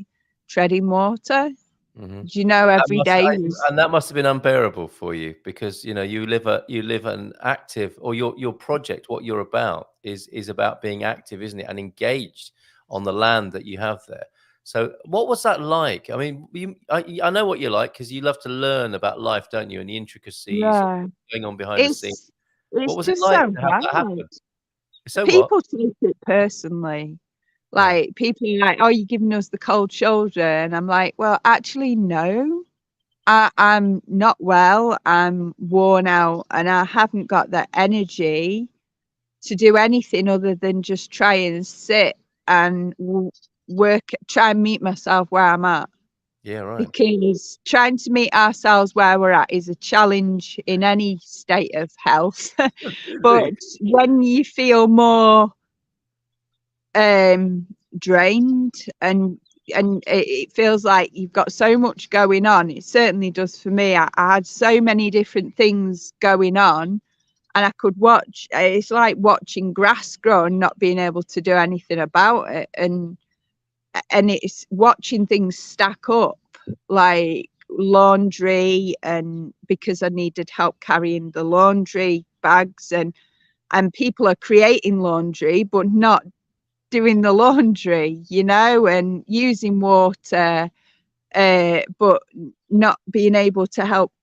[SPEAKER 5] treading water.
[SPEAKER 3] Mhm.
[SPEAKER 5] Do you know,
[SPEAKER 3] That
[SPEAKER 5] every
[SPEAKER 3] must
[SPEAKER 5] day was,
[SPEAKER 3] and that must have been unbearable for you because, you know, you live an active, or your project, what you're about is about being active, isn't it? And engaged on the land that you have there. So what was that like? I mean, I know what you're like because you love to learn about life, don't you? And the intricacies of
[SPEAKER 5] yeah,
[SPEAKER 3] what's going on behind the scenes.
[SPEAKER 5] it's
[SPEAKER 3] What
[SPEAKER 5] it's
[SPEAKER 3] was it
[SPEAKER 5] just
[SPEAKER 3] like
[SPEAKER 5] so
[SPEAKER 3] to have that
[SPEAKER 5] hard.
[SPEAKER 3] happen? So what?
[SPEAKER 5] People take it personally.
[SPEAKER 3] Yeah.
[SPEAKER 5] Like, people are like, "Oh, you're giving us the cold shoulder," and I'm like, "Well, actually, no. I'm not well. I'm worn out, and I haven't got the energy to do anything other than just try and sit and work, try and meet myself where I'm at."
[SPEAKER 3] Yeah, right.
[SPEAKER 5] Because trying to meet ourselves where we're at is a challenge in any state of health. But
[SPEAKER 3] Indeed.
[SPEAKER 5] when you feel more drained, and it feels like you've got so much going on, it certainly does for me. I had so many different things going on, and I could watch, it's like watching grass grow and not being able to do anything about it. And it's watching things stack up, like laundry, and because I needed help carrying the laundry bags, and people are creating laundry but not doing the laundry, you know, and using water, but not being able to help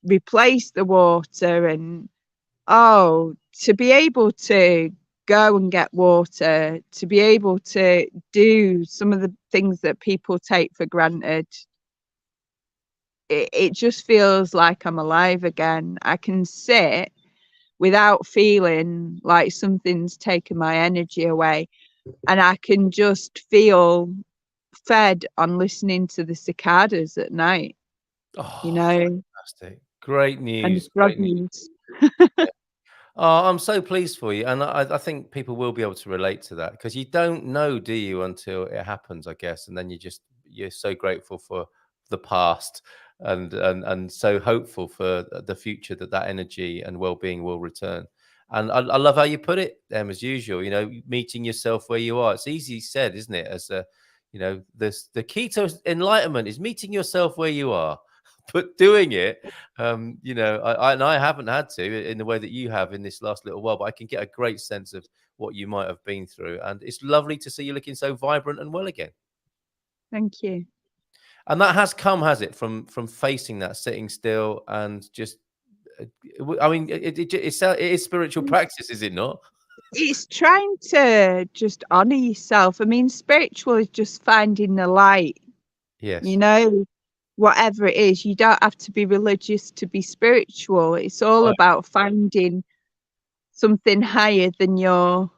[SPEAKER 5] replace the water. And to be able to go and get water, to be able to do some of the things that people take for granted, it just feels like I'm alive again. I can sit without feeling like something's taken my energy away, and I can just feel fed on listening to the cicadas at night, you
[SPEAKER 3] Oh,
[SPEAKER 5] know,
[SPEAKER 3] fantastic. Great
[SPEAKER 5] and the
[SPEAKER 3] news. Great news.
[SPEAKER 5] froggies.
[SPEAKER 3] Oh, I'm so pleased for you, and I think people will be able to relate to that because you don't know, do you, until it happens, I guess, and then you're so grateful for the past, and so hopeful for the future that that energy and well-being will return. And I love how you put it, as usual. You know, meeting yourself where you are. It's easy said, isn't it? As a, you know, this the key to enlightenment is meeting yourself where you are, but doing it, you know, I haven't had to in the way that you have in this last little while, but I can get a great sense of what you might have been through, and it's lovely to see you looking so vibrant and well again.
[SPEAKER 5] Thank you.
[SPEAKER 3] And that has come, has it, from facing that, sitting still, and just, I mean, it is spiritual practice, is it not?
[SPEAKER 5] It's trying to just honor yourself. I mean, spiritual is just finding the light, you
[SPEAKER 3] Yes.
[SPEAKER 5] know, whatever it is. You don't have to be religious to be spiritual. It's all
[SPEAKER 3] Right.
[SPEAKER 5] about finding something higher than your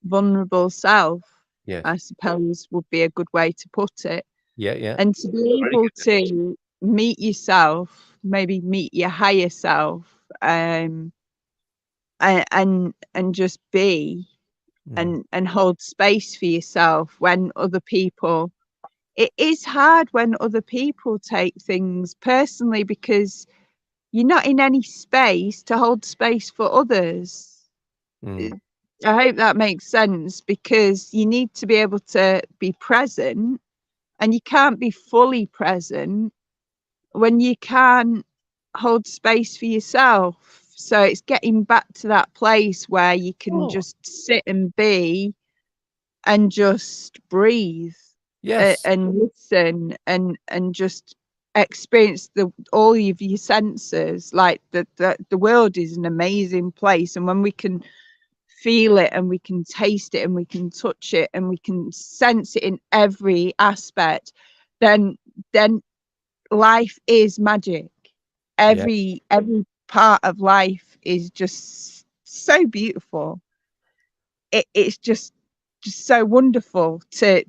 [SPEAKER 5] vulnerable self,
[SPEAKER 3] Yes.
[SPEAKER 5] I suppose would be a good way to put it.
[SPEAKER 3] Yeah. Yeah.
[SPEAKER 5] And to be
[SPEAKER 3] Very
[SPEAKER 5] able
[SPEAKER 3] good definition.
[SPEAKER 5] to meet yourself, maybe meet your higher self, and just be,
[SPEAKER 3] Mm.
[SPEAKER 5] and hold space for yourself when other people, it is hard when other people take things personally, because you're not in any space to hold space for others.
[SPEAKER 3] Mm.
[SPEAKER 5] I hope that makes sense, because you need to be able to be present, and you can't be fully present when you can't hold space for yourself. So it's getting back to that place where you can
[SPEAKER 3] Oh,
[SPEAKER 5] just sit and be, and just breathe,
[SPEAKER 3] yes.
[SPEAKER 5] and listen, and just experience all of your senses. Like, the world is an amazing place, and when we can feel it, and we can taste it, and we can touch it, and we can sense it in every aspect, then life is magic.
[SPEAKER 3] Yeah.
[SPEAKER 5] Every part of life is just so beautiful. it's just so wonderful to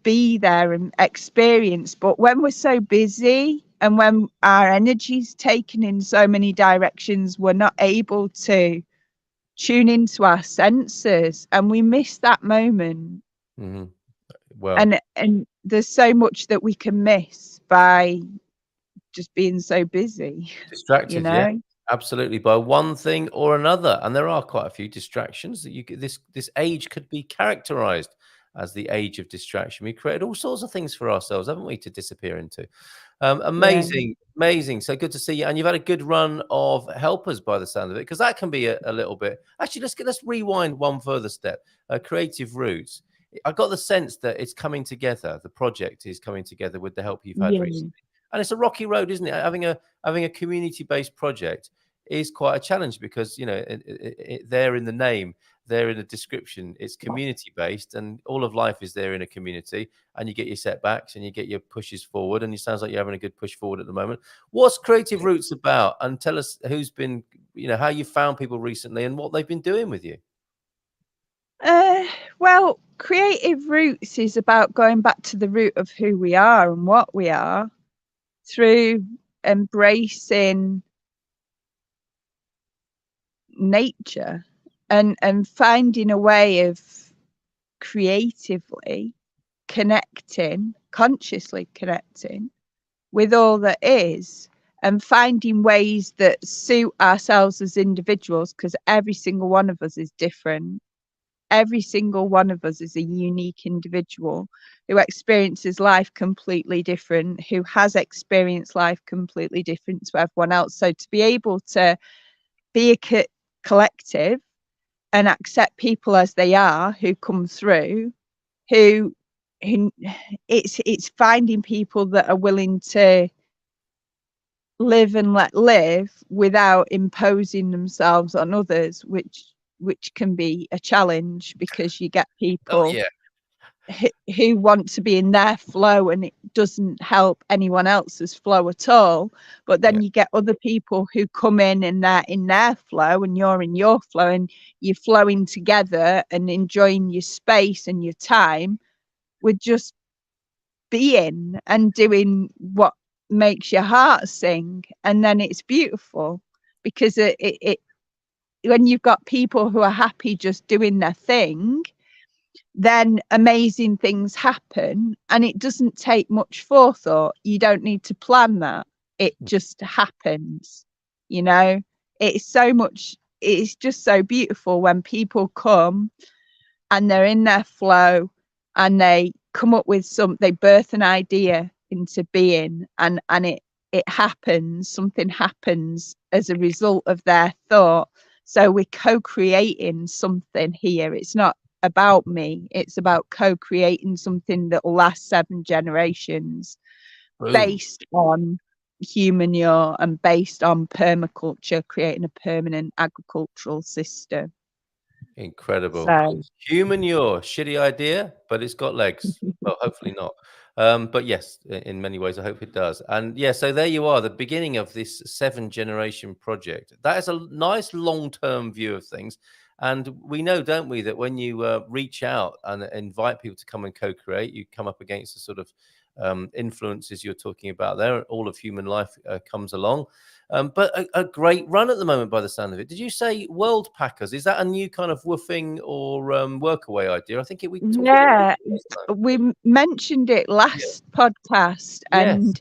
[SPEAKER 5] be there and experience. But when we're so busy and when our energy's taken in so many directions, we're not able to tune into our senses, and we miss that moment.
[SPEAKER 3] Mm-hmm. Well,
[SPEAKER 5] And there's so much that we can miss by just being so busy,
[SPEAKER 3] distracted, yeah,
[SPEAKER 5] know.
[SPEAKER 3] absolutely, by one thing or another. And there are quite a few distractions that you could, this age could be characterized as the age of distraction. We created all sorts of things for ourselves, haven't we, to disappear into. Amazing, amazing. So good to see you. And you've had a good run of helpers by the sound of it, because that can be a little bit. Actually, let's rewind one further step. Creative Roots. I got the sense that it's coming together. The project is coming together with the help you've had recently. And it's a rocky road, isn't it? Having a community-based project is quite a challenge, because there in the name, there in the description, it's community-based, and all of life is there in a community. And you get your setbacks and you get your pushes forward, and it sounds like you're having a good push forward at the moment. What's Creative Roots about? And tell us who's been, how you found people recently and what they've been doing with you.
[SPEAKER 5] Well, Creative Roots is about going back to the root of who we are and what we are, through embracing nature and finding a way of creatively connecting, consciously connecting with all that is, and finding ways that suit ourselves as individuals, because every single one of us is different. Every single one of us is a unique individual who experiences life completely different, who has experienced life completely different to everyone else. So to be able to be a collective and accept people as they are, who come through, who it's finding people that are willing to live and let live without imposing themselves on others, which can be a challenge, because you get people who want to be in their flow and it doesn't help anyone else's flow at all. But then you get other people who come in and they're in their flow and you're in your flow, and you're flowing together and enjoying your space and your time with just being and doing what makes your heart sing. And then it's beautiful, because it when you've got people who are happy just doing their thing, then amazing things happen, and it doesn't take much forethought. You don't need to plan that. It just happens. It's just so beautiful when people come and they're in their flow and they come up with they birth an idea into being, and it happens. Something happens as a result of their thought. So we're co-creating something here. It's not about me. It's about co-creating something that will last 7 generations. Boom. Based on humanure and based on permaculture, creating a permanent agricultural system.
[SPEAKER 3] Incredible. So, humanure, shitty idea, but it's got legs. Well, hopefully not. But yes, in many ways, I hope it does. And yeah, so there you are, the beginning of this 7-generation project. That is a nice long-term view of things. And we know, don't we, that when you reach out and invite people to come and co-create, you come up against the sort of influences you're talking about there. All of human life comes along. But a great run at the moment by the sound of it. Did you say World Packers? Is that a new kind of woofing or workaway idea? I think we talked about it
[SPEAKER 5] we mentioned it last podcast, and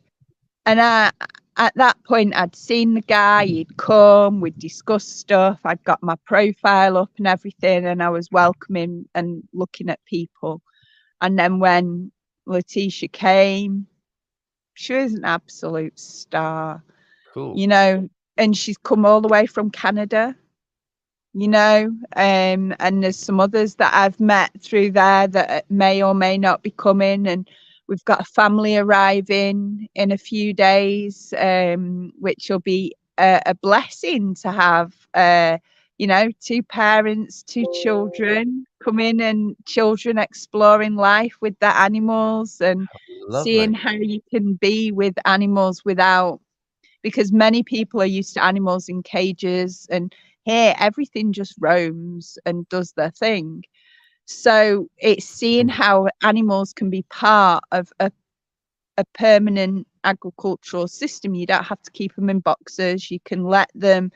[SPEAKER 5] I, at that point, I'd seen the guy, he'd come, we'd discussed stuff, I'd got my profile up and everything, and I was welcoming and looking at people. And then when Letitia came, she was an absolute star.
[SPEAKER 3] Cool.
[SPEAKER 5] And she's come all the way from Canada, and there's some others that I've met through there that may or may not be coming, and we've got a family arriving in a few days, which will be a blessing to have, 2 parents, 2 children come in, and children exploring life with their animals and seeing how you can be with animals without, because many people are used to animals in cages, and Here, everything just roams and does their thing. So it's seeing how animals can be part of a permanent agricultural system. You don't have to keep them in boxes. You can let them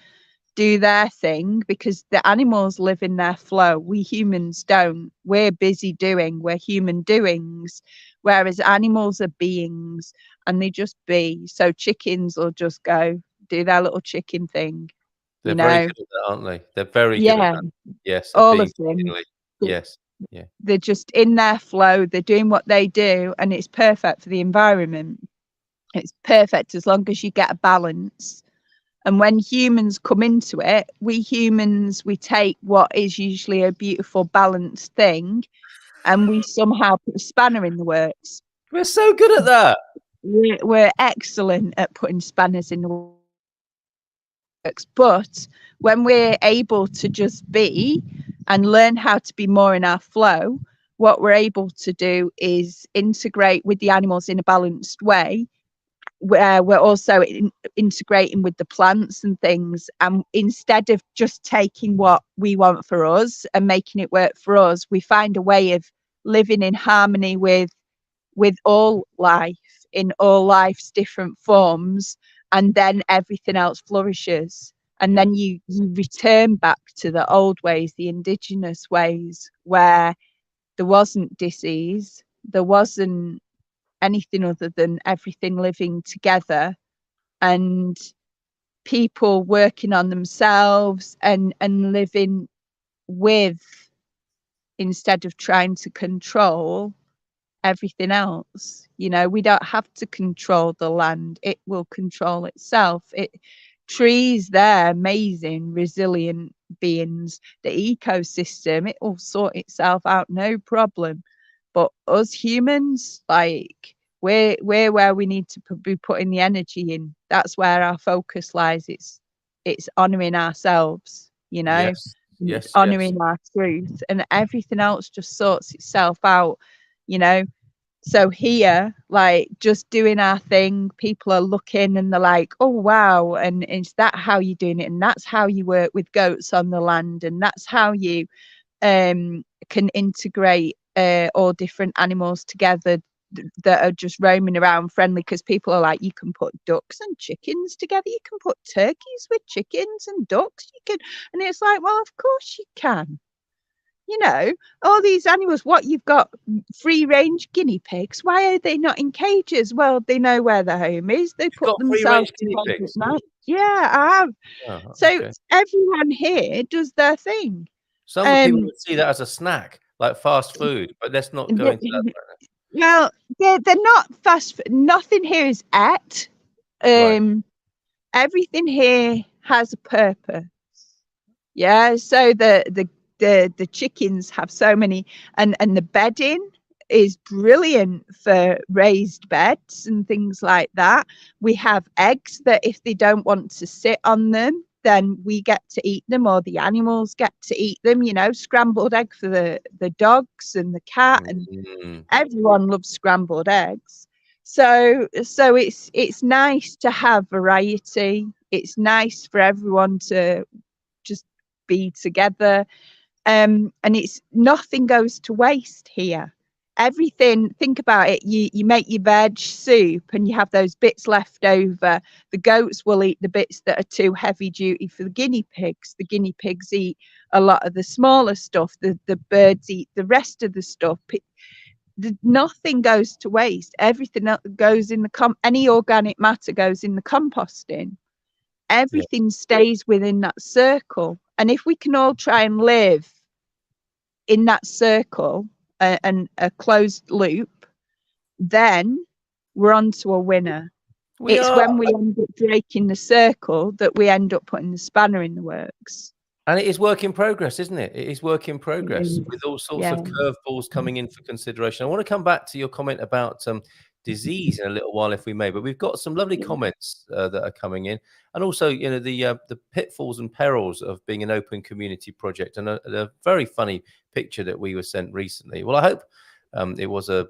[SPEAKER 5] do their thing because the animals live in their flow. We humans don't. We're busy doing. We're human doings, whereas animals are beings and they just be. So chickens will just go do their little chicken thing.
[SPEAKER 3] They're very good at that, aren't they? They're very good at
[SPEAKER 5] Yeah,
[SPEAKER 3] that. Yes,
[SPEAKER 5] all
[SPEAKER 3] being
[SPEAKER 5] of them.
[SPEAKER 3] chickenly. Yes. Yeah.
[SPEAKER 5] They're just in their flow. They're doing what they do, and it's perfect for the environment. It's perfect as long as you get a balance. And when humans come into it, we humans, we take what is usually a beautiful, balanced thing and we somehow put a spanner in the works.
[SPEAKER 3] We're so good at that.
[SPEAKER 5] We're excellent at putting spanners in the works. But when we're able to just be and learn how to be more in our flow, what we're able to do is integrate with the animals in a balanced way, where we're also integrating with the plants and things, and instead of just taking what we want for us and making it work for us, we find a way of living in harmony with all life in all life's different forms, and then everything else flourishes. And then you return back to the old ways, the indigenous ways, where there wasn't disease, there wasn't anything other than everything living together and people working on themselves and living with, instead of trying to control everything else. You know, we don't have to control the land, it will control itself. Trees, they're amazing resilient beings. The ecosystem, it will sort itself out, no problem. But us humans, like, we're where we need to be putting the energy in. That's where our focus lies. It's honoring ourselves, you know.
[SPEAKER 3] Yes.
[SPEAKER 5] It's honoring our truth, and everything else just sorts itself out, you know. So here, like, just doing our thing, people are looking and they're like, oh wow, and is that how you're doing it? And that's how you work with goats on the land, and that's how you can integrate all different animals together that are just roaming around friendly, because people are like, you can put ducks and chickens together, you can put turkeys with chickens and ducks, you can, and it's like, well, of course you can. You know, all these animals, what you've got, free range guinea pigs, why are they not in cages? Well, they know where their home is. They put themselves in cages at night. Yeah, I have.
[SPEAKER 3] Oh,
[SPEAKER 5] so
[SPEAKER 3] okay.
[SPEAKER 5] everyone here does their thing.
[SPEAKER 3] Some people would see that as a snack, like fast food, but let's not go into that.
[SPEAKER 5] Well, they're not fast food. Nothing here is at. Everything here has a purpose. Yeah, so the chickens have so many, and the bedding is brilliant for raised beds and things like that. We have eggs that if they don't want to sit on them, then we get to eat them, or the animals get to eat them, you know. Scrambled egg for the dogs and the cat, and everyone loves scrambled eggs. So it's nice to have variety. It's nice for everyone to just be together, and it's nothing goes to waste here. Everything, think about it, you make your veg soup and you have those bits left over. The goats will eat the bits that are too heavy duty for the guinea pigs. The guinea pigs eat a lot of the smaller stuff. The birds eat the rest of the stuff. Nothing goes to waste. Everything goes in any organic matter goes in the composting. Everything stays within that circle. And if we can all try and live in that circle and a closed loop, then we're on to a winner. When we end up breaking the circle that we end up putting the spanner in the works.
[SPEAKER 3] And it is work in progress, isn't it? It is work in progress with all sorts of curveballs coming in for consideration. I want to come back to your comment about disease in a little while, if we may, but we've got some lovely comments that are coming in, and also, you know, the pitfalls and perils of being an open community project, and a very funny picture that we were sent recently. Well, I hope it was I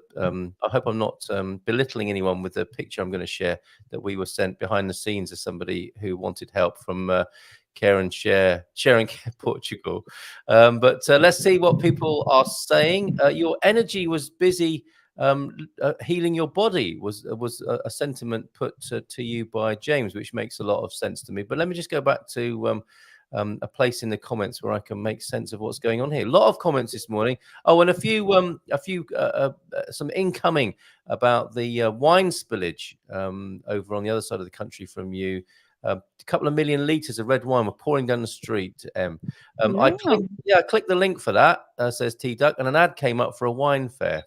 [SPEAKER 3] hope I'm not belittling anyone with the picture I'm going to share that we were sent behind the scenes of somebody who wanted help from Care and Share, Sharing Care Portugal. But let's see what people are saying. Your energy was busy healing your body was a sentiment put to you by James, which makes a lot of sense to me. But let me just go back to a place in the comments where I can make sense of what's going on here. A lot of comments this morning. Oh, and a few some incoming about the wine spillage over on the other side of the country from you. A couple of million liters of red wine were pouring down the street. I clicked the link for that, says T Duck, and an ad came up for a wine fair.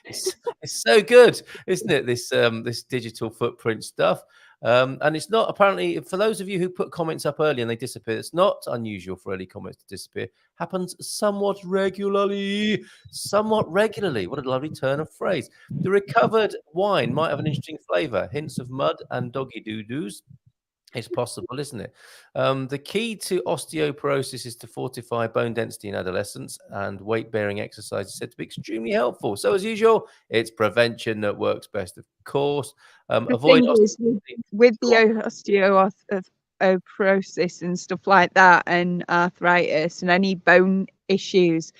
[SPEAKER 3] It's so good, isn't it? This digital footprint stuff. And it's not, apparently, for those of you who put comments up early and they disappear, it's not unusual for early comments to disappear. Happens somewhat regularly. What a lovely turn of phrase. The recovered wine might have an interesting flavor, hints of mud and doggy doo-doos. It's possible, isn't it? The key to osteoporosis is to fortify bone density in adolescence, and weight-bearing exercise is said to be extremely helpful. So, as usual, it's prevention that works best, of course. Avoid
[SPEAKER 5] with the osteoporosis and stuff like that, and arthritis and any bone issues.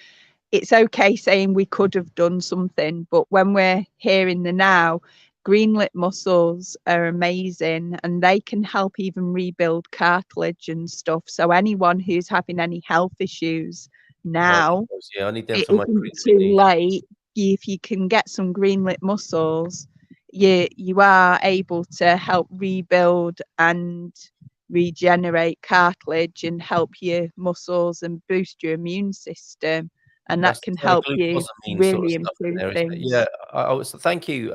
[SPEAKER 5] It's okay saying we could have done something, but when we're here in the now, greenlit mussels are amazing, and they can help even rebuild cartilage and stuff. So anyone who's having any health issues now,
[SPEAKER 3] I need them
[SPEAKER 5] it
[SPEAKER 3] for my
[SPEAKER 5] isn't too late. If you can get some greenlit mussels, you are able to help rebuild and regenerate cartilage and help your muscles and boost your immune system. And that can help you really improve things.
[SPEAKER 3] Yeah, so thank you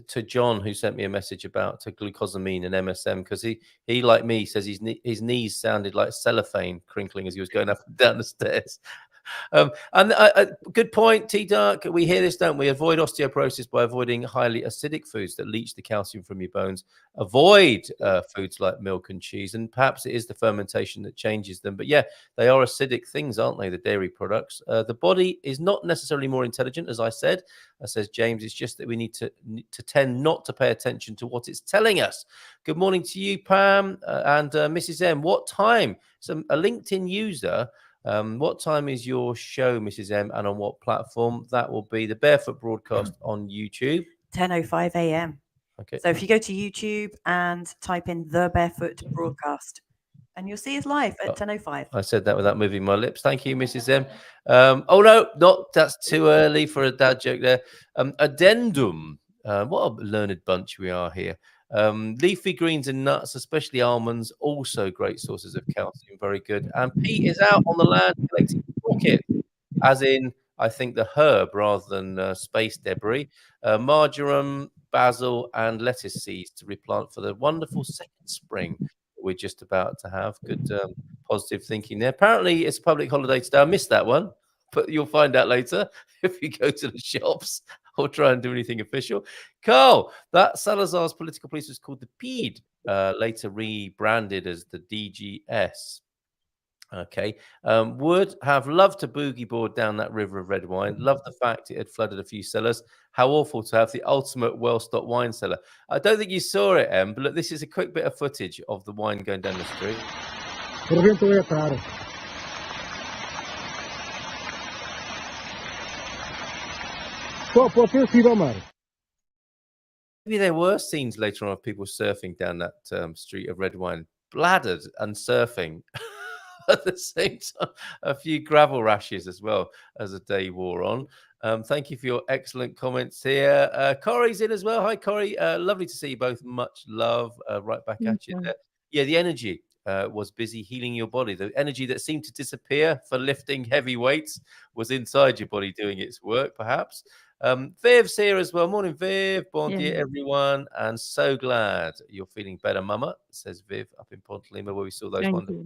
[SPEAKER 3] to John, who sent me a message about glucosamine and MSM, because he like me says his knees sounded like cellophane crinkling as he was going up and down the stairs. And good point, T Dark. We hear this, don't we? Avoid osteoporosis by avoiding highly acidic foods that leach the calcium from your bones. Avoid foods like milk and cheese, and perhaps it is the fermentation that changes them. But yeah, they are acidic things, aren't they? The dairy products. The body is not necessarily more intelligent, as I said. Says James. It's just that we need to tend not to pay attention to what it's telling us. Good morning to you, Pam and Mrs. M. What time? A LinkedIn user. What time is your show, Mrs. M, and on what platform? That will be the Barefoot broadcast on YouTube.
[SPEAKER 2] 10:05 a.m.
[SPEAKER 3] Okay.
[SPEAKER 2] So if you go to YouTube and type in the Barefoot broadcast, and you'll see us live at 10:05.
[SPEAKER 3] I said that without moving my lips. Thank you, Mrs. M. Oh no, that's too early for a dad joke there. Addendum. What a learned bunch we are here. Leafy greens and nuts, especially almonds, also great sources of calcium. Very good. And Pete is out on the land collecting rocket, as in, I think, the herb rather than space debris. Marjoram, basil, and lettuce seeds to replant for the wonderful second spring we're just about to have. Good positive thinking there. Apparently, it's a public holiday today. I missed that one, but you'll find out later if you go to the shops or try and do anything official. Carl, that Salazar's political police was called the PED, later rebranded as the DGS. Okay. Would have loved to boogie board down that river of red wine. Love the fact it had flooded a few cellars. How awful to have the ultimate well-stocked wine cellar. I don't think you saw it, Em, but look, this is a quick bit of footage of the wine going down the street. Maybe there were scenes later on of people surfing down that street of red wine, bladdered and surfing at the same time. A few gravel rashes as well as the day wore on. Thank you for your excellent comments here. Corey's in as well. Hi, Corey. Lovely to see you both. Much love. Right back at you there. Yeah, the energy was busy healing your body. The energy that seemed to disappear for lifting heavy weights was inside your body doing its work, perhaps. Viv's here as well. Morning, Viv. Bon dia, everyone. And so glad you're feeling better, Mama, says Viv up in Pontelima, where we saw those wonderful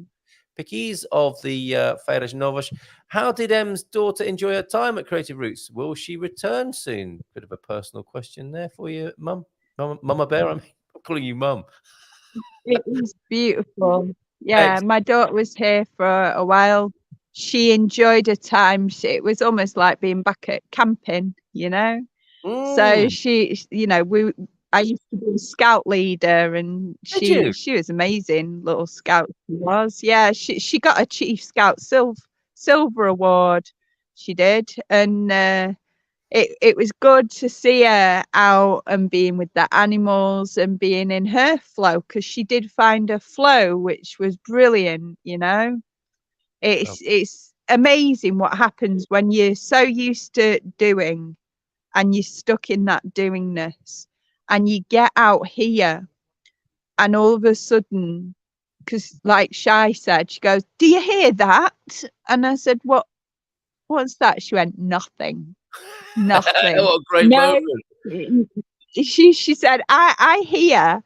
[SPEAKER 3] pickies of the Feiras Novas. How did Em's daughter enjoy her time at Creative Roots? Will she return soon? Bit of a personal question there for you, Mum. Mama Bear, I'm calling you Mum.
[SPEAKER 5] It was beautiful. Yeah, my daughter was here for a while. She enjoyed her time. It was almost like being back at camping, you know. So she, you know, I used to be a scout leader, and
[SPEAKER 3] Did you?
[SPEAKER 5] she was amazing. Little scout she was. Yeah, she got a Chief Scout silver award. She did, and it was good to see her out and being with the animals and being in her flow, because she did find a flow which was brilliant. You know, it's amazing what happens when you're so used to doing and you're stuck in that doingness, and you get out here and all of a sudden, because like Shai said, she goes, "Do you hear that?" And I said, what's that? She went, "Nothing." Nothing.
[SPEAKER 3] What a great
[SPEAKER 5] No.
[SPEAKER 3] moment.
[SPEAKER 5] She said, I hear,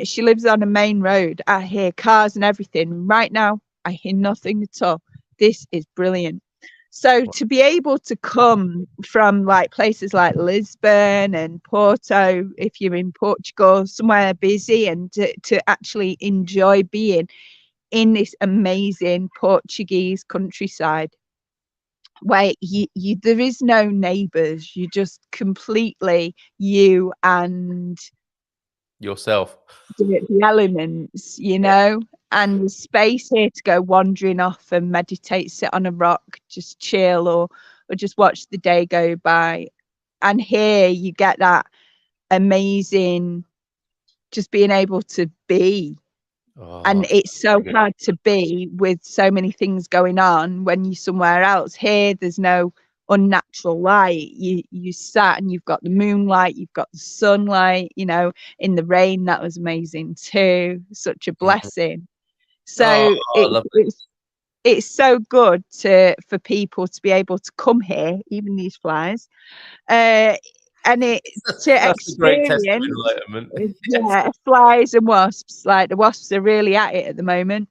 [SPEAKER 5] she lives on a main road. I hear cars and everything. Right now, I hear nothing at all. This is brilliant. So to be able to come from like places like Lisbon and Porto, if you're in Portugal, somewhere busy, and to actually enjoy being in this amazing Portuguese countryside, where you there is no neighbours, you just completely you and
[SPEAKER 3] Yourself.
[SPEAKER 5] the elements, you know, and the space here to go wandering off and meditate, sit on a rock, just chill, or just watch the day go by. And here you get that amazing just being able to be. And it's so hard to be with so many things going on when you're somewhere else. Here there's no unnatural light. You sat and you've got the moonlight, you've got the sunlight, you know, in the rain. That was amazing too. Such a blessing. So it's so good for people to be able to come here, even these flies, and it's to experience flies and wasps. Like the wasps are really at it at the moment.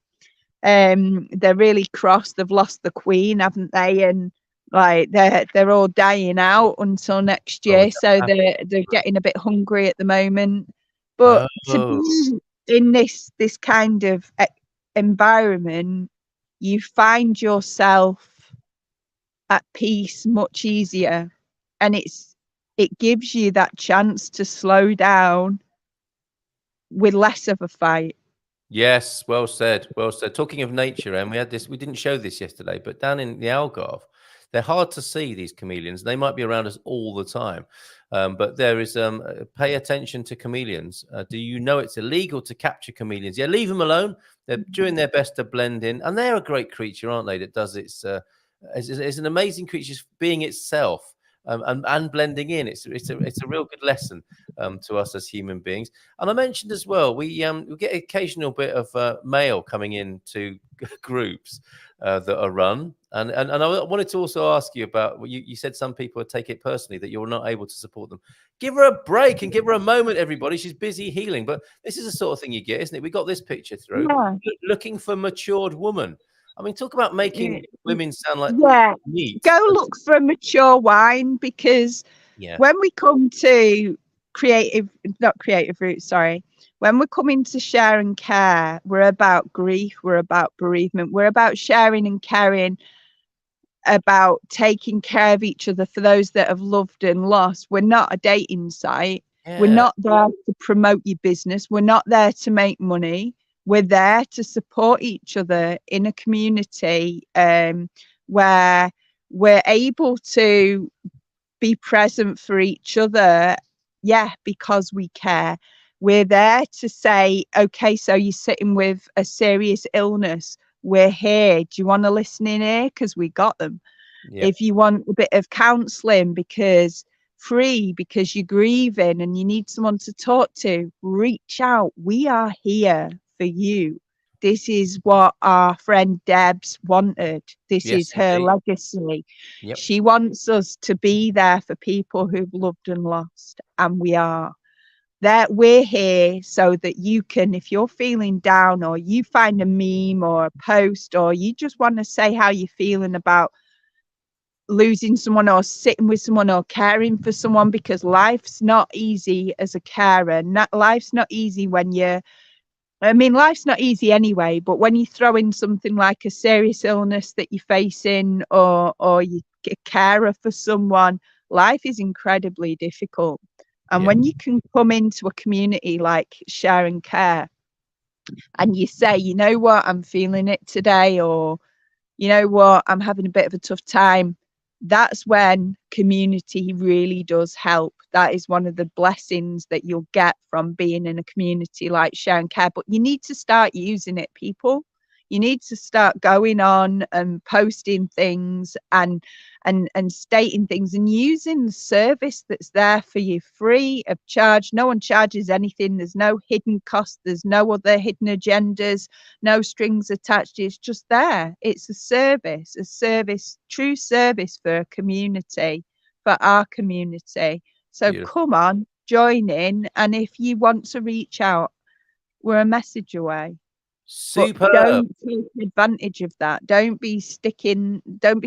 [SPEAKER 5] They're really cross. They've lost the queen, haven't they? And like they're all dying out until next year, so they're getting a bit hungry at the moment. But to be in this kind of environment, you find yourself at peace much easier, and it gives you that chance to slow down with less of a fight.
[SPEAKER 3] Yes, well said. Well said. Talking of nature, and we didn't show this yesterday, but down in the Algarve, they're hard to see, these chameleons. They might be around us all the time. But there is, pay attention to chameleons. Do you know it's illegal to capture chameleons? Yeah, leave them alone. They're doing their best to blend in. And they're a great creature, aren't they? That does it's an amazing creature being itself. And blending in, it's a real good lesson to us as human beings. And I mentioned as well, we get occasional bit of mail coming in to groups that are run, and I wanted to also ask you about you said some people take it personally that you're not able to support them. Give her a break and give her a moment, everybody. She's busy healing, but this is the sort of thing you get, isn't it? We got this picture through.
[SPEAKER 5] Yeah.
[SPEAKER 3] Looking for matured woman. I mean, talk about making women sound like meat.
[SPEAKER 5] Go look for a mature wine, because when we come to not creative roots, sorry, when we're coming to share and care, we're about grief, we're about bereavement, we're about sharing and caring, about taking care of each other for those that have loved and lost. We're not a dating site. We're not there to promote your business. We're not there to make money. We're there to support each other in a community where we're able to be present for each other, because we care. We're there to say, okay, so you're sitting with a serious illness. We're here. Do you want to listen in here? Because we got them. If you want a bit of counselling because you're grieving and you need someone to talk to, reach out. We are here for you. This is what our friend Deb's wanted. This is her legacy. She wants us to be there for people who've loved and lost, and we are. That we're here so that you can, if you're feeling down, or you find a meme or a post, or you just want to say how you're feeling about losing someone, or sitting with someone, or caring for someone, because life's not easy as a carer. Life's not easy when life's not easy anyway, but when you throw in something like a serious illness that you're facing, or you're a carer for someone, life is incredibly difficult. And when you can come into a community like Share and Care and you say, you know what, I'm feeling it today, or you know what, I'm having a bit of a tough time, that's when community really does help. That is one of the blessings that you'll get from being in a community like Share and Care. But you need to start using it, people. You need to start going on and posting things and stating things and using the service that's there for you, free of charge. No one charges anything. There's no hidden cost. There's no other hidden agendas, no strings attached. It's just there. It's a service, true service for a community, for our community. So come on, join in. And if you want to reach out, we're a message away.
[SPEAKER 3] Super.
[SPEAKER 5] But don't take advantage of that. Don't be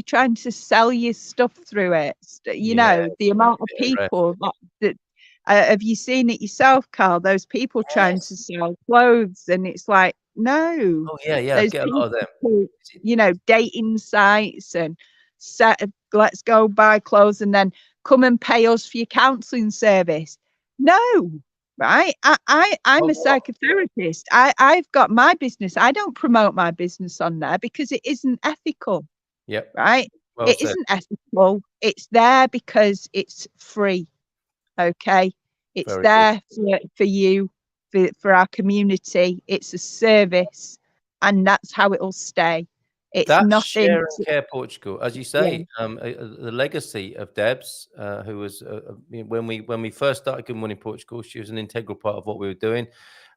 [SPEAKER 5] trying to sell your stuff through it. You know, the amount of people that have you seen it yourself, Carl? Those people trying to sell clothes, and it's like, no.
[SPEAKER 3] Oh yeah, I get a lot of them.
[SPEAKER 5] You know, dating sites and let's go buy clothes and then come and pay us for your counselling service. No. Right. I'm a psychotherapist. I've got my business. I don't promote my business on there because it isn't ethical.
[SPEAKER 3] Yep.
[SPEAKER 5] Right. Well, it isn't ethical. It's there because it's free. Okay. It's there for you, for our community. It's a service, and that's how it'll stay. It's
[SPEAKER 3] That's
[SPEAKER 5] nothing.
[SPEAKER 3] Share and Care Portugal, as you say. The legacy of Debs, who was when we first started Good Morning Portugal, she was an integral part of what we were doing.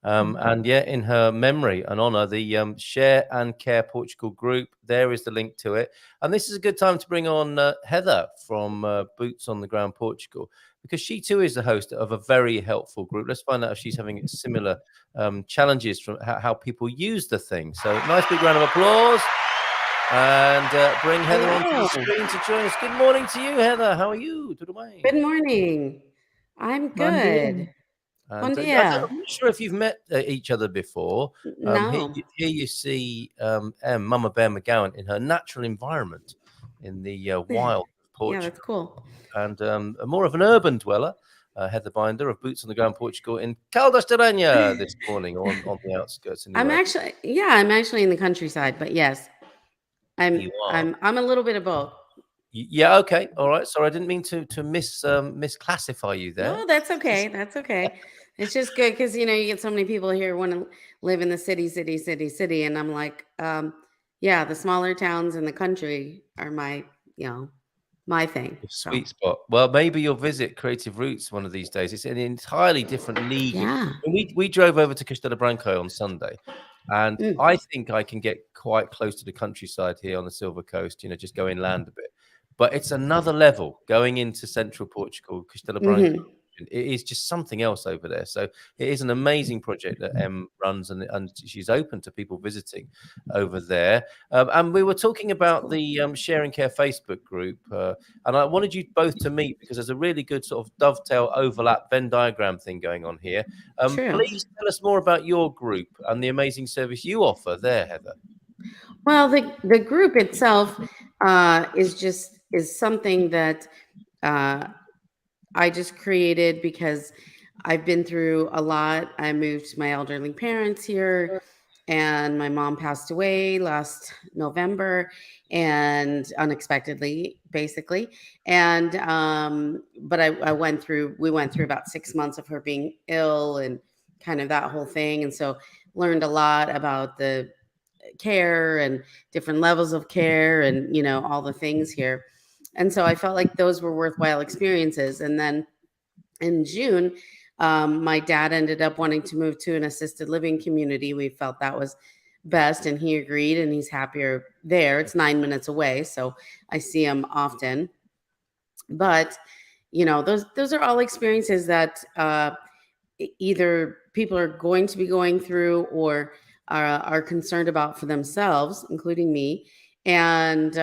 [SPEAKER 3] And in her memory and honor, the Share and Care Portugal group, there is the link to it. And this is a good time to bring on Heather from Boots on the Ground Portugal, because she too is the host of a very helpful group. Let's find out if she's having similar challenges from how people use the thing. So nice big round of applause. And bring Heather onto the screen to join us. Good morning to you, Heather. How are you?
[SPEAKER 6] Good morning. I'm good.
[SPEAKER 3] I'm not sure if you've met each other before.
[SPEAKER 6] No.
[SPEAKER 3] Here you see Mamabear McGowan in her natural environment in the wild Portugal.
[SPEAKER 6] Yeah, that's cool.
[SPEAKER 3] And more of an urban dweller, Heather Binder of Boots on the Ground Portugal in Caldas de Rainha this morning on the outskirts.
[SPEAKER 6] I'm actually in the countryside, but yes. I'm a little bit of both.
[SPEAKER 3] Yeah. Okay. All right. Sorry, I didn't mean to misclassify you there.
[SPEAKER 6] No, that's okay. That's okay. It's just good because you get so many people here want to live in the city, and I'm like, the smaller towns in the country are my thing.
[SPEAKER 3] Sweet spot. Well, maybe you'll visit Creative Roots one of these days. It's an entirely different league.
[SPEAKER 6] Yeah.
[SPEAKER 3] We drove over to Castelo Branco on Sunday. And I think I can get quite close to the countryside here on the Silver Coast, just go inland a bit. But it's another level going into central Portugal, Castelo Branco. It is just something else over there. So it is an amazing project that Em runs, and she's open to people visiting over there. And we were talking about the Share and Care Facebook group, and I wanted you both to meet because there's a really good sort of dovetail overlap Venn diagram thing going on here. Please tell us more about your group and the amazing service you offer there, Heather.
[SPEAKER 6] Well, the group itself is something that I just created because I've been through a lot. I moved to my elderly parents here, and my mom passed away last November, and unexpectedly, basically. And but we went through about 6 months of her being ill and kind of that whole thing, and so learned a lot about the care and different levels of care, and all the things here. And so I felt like those were worthwhile experiences. And then in June, my dad ended up wanting to move to an assisted living community. We felt that was best, and he agreed, and he's happier there. It's 9 minutes away, so I see him often. But, those are all experiences that either people are going to be going through or are concerned about for themselves, including me. And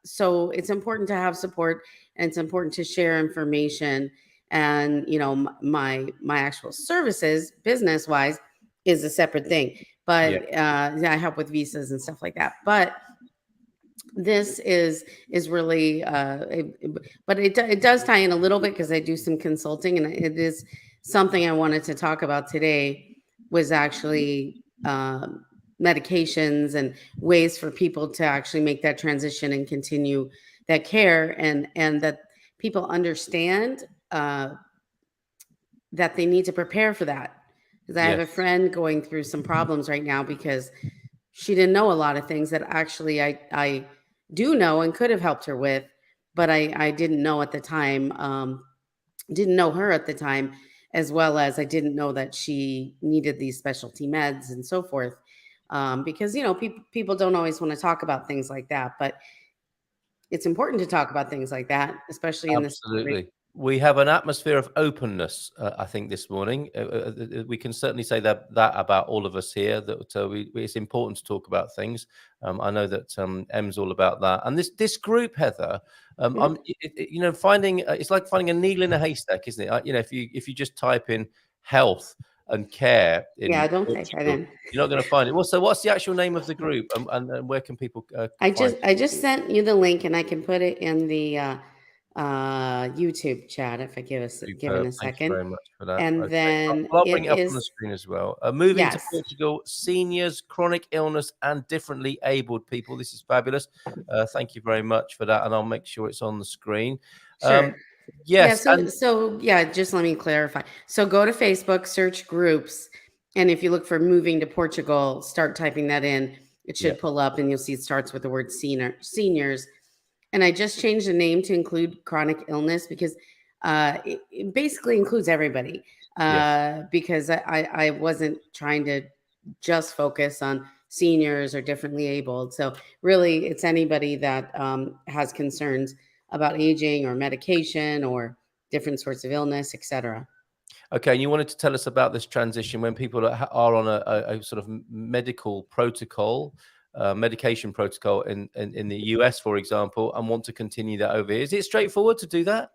[SPEAKER 6] so it's important to have support, and it's important to share information. And, my actual services, business wise, is a separate thing. But I help with visas and stuff like that. But this is really but it does tie in a little bit because I do some consulting, and it is something I wanted to talk about today, was actually medications and ways for people to actually make that transition and continue that care, and that people understand that they need to prepare for that. Because I have a
[SPEAKER 3] Yes.
[SPEAKER 6] friend going through some problems right now because she didn't know a lot of things that actually I do know and could have helped her with, but I didn't know at the time, didn't know her at the time, as well as I didn't know that she needed these specialty meds and so forth. Because, people don't always want to talk about things like that, but it's important to talk about things like that, especially in this.
[SPEAKER 3] Absolutely. We have an atmosphere of openness, I think, this morning. We can certainly say that about all of us here, that it's important to talk about things. I know that Em's all about that. And this group, Heather, finding it's like finding a needle in a haystack, isn't it? If you just type in health and care in
[SPEAKER 6] Don't type that in.
[SPEAKER 3] you're not going to find it. Well, so what's the actual name of the group, and where can people
[SPEAKER 6] I
[SPEAKER 3] find
[SPEAKER 6] just sent you the link, and I can put it in the YouTube chat if I given a
[SPEAKER 3] Superb. Thank you
[SPEAKER 6] second.
[SPEAKER 3] very much for that.
[SPEAKER 6] And
[SPEAKER 3] Okay.
[SPEAKER 6] then
[SPEAKER 3] I'll bring
[SPEAKER 6] it
[SPEAKER 3] it up on
[SPEAKER 6] is
[SPEAKER 3] the screen as well. Moving to
[SPEAKER 6] yes.
[SPEAKER 3] Portugal, seniors, chronic illness, and differently abled people. This is fabulous. Thank you very much for that, and I'll make sure it's on the screen.
[SPEAKER 6] Sure.
[SPEAKER 3] Yes.
[SPEAKER 6] Just let me clarify. So go to Facebook, search groups, and if you look for moving to Portugal, start typing that in. It should pull up, and you'll see it starts with the word seniors. And I just changed the name to include chronic illness because it basically includes everybody. Because I wasn't trying to just focus on seniors or differently abled. So really, it's anybody that has concerns about aging or medication or different sorts of illness, etc.
[SPEAKER 3] Okay, and you wanted to tell us about this transition when people are on a sort of medical protocol, medication protocol in the US, for example, and want to continue that over here. Is it straightforward to do that?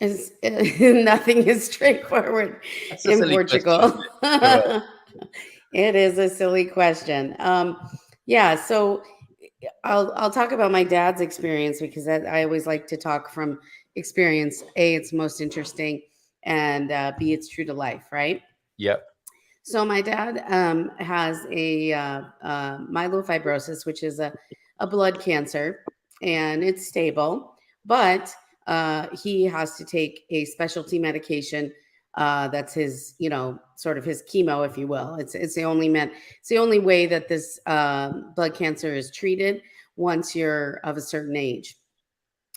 [SPEAKER 6] Nothing is straightforward in Portugal. It is a silly question. So I'll talk about my dad's experience because I always like to talk from experience. A, it's most interesting, and B, it's true to life, right?
[SPEAKER 3] Yep.
[SPEAKER 6] So my dad has a myelofibrosis, which is a blood cancer, and it's stable, but he has to take a specialty medication that's his, sort of his chemo, if you will. It's the only way that this blood cancer is treated once you're of a certain age.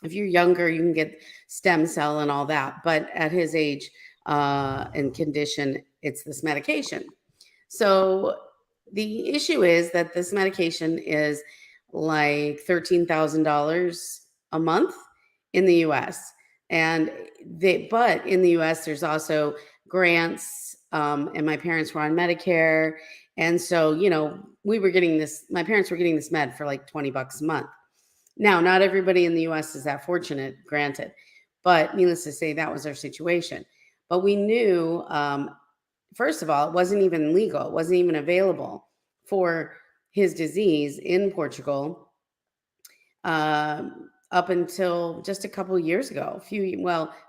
[SPEAKER 6] If you're younger, you can get stem cell and all that, but at his age and condition, it's this medication. So the issue is that this medication is like $13,000 a month in the US. But in the US, there's also grants, and my parents were on Medicare. And so, my parents were getting this med for like $20 a month. Now, not everybody in the US is that fortunate, granted, but needless to say, that was our situation. But we knew, first of all, it wasn't even legal. It wasn't even available for his disease in Portugal up until just a couple of years ago.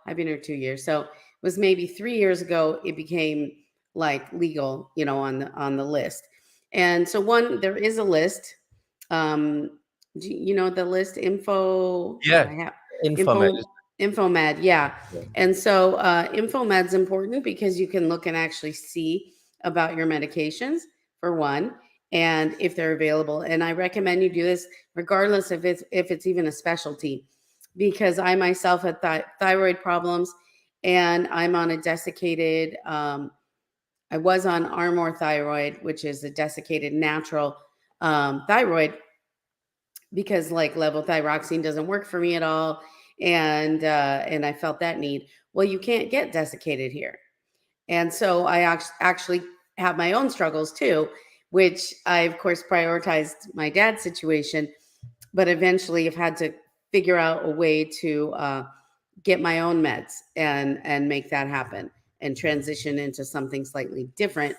[SPEAKER 6] I've been here 2 years. So it was maybe 3 years ago, it became like legal, on the list. And so there is a list. Do you know the list? Info.
[SPEAKER 3] Yeah.
[SPEAKER 6] Infomed, yeah. And so Infomed's important because you can look and actually see about your medications, for one, and if they're available. And I recommend you do this regardless if it's even a specialty, because I myself had thyroid problems, and I'm on a desiccated, I was on Armour thyroid, which is a desiccated natural thyroid, because like levothyroxine doesn't work for me at all. And I felt that need. Well, you can't get desiccated here. And so I actually have my own struggles too, which I, of course, prioritized my dad's situation, but eventually have had to figure out a way to get my own meds and make that happen and transition into something slightly different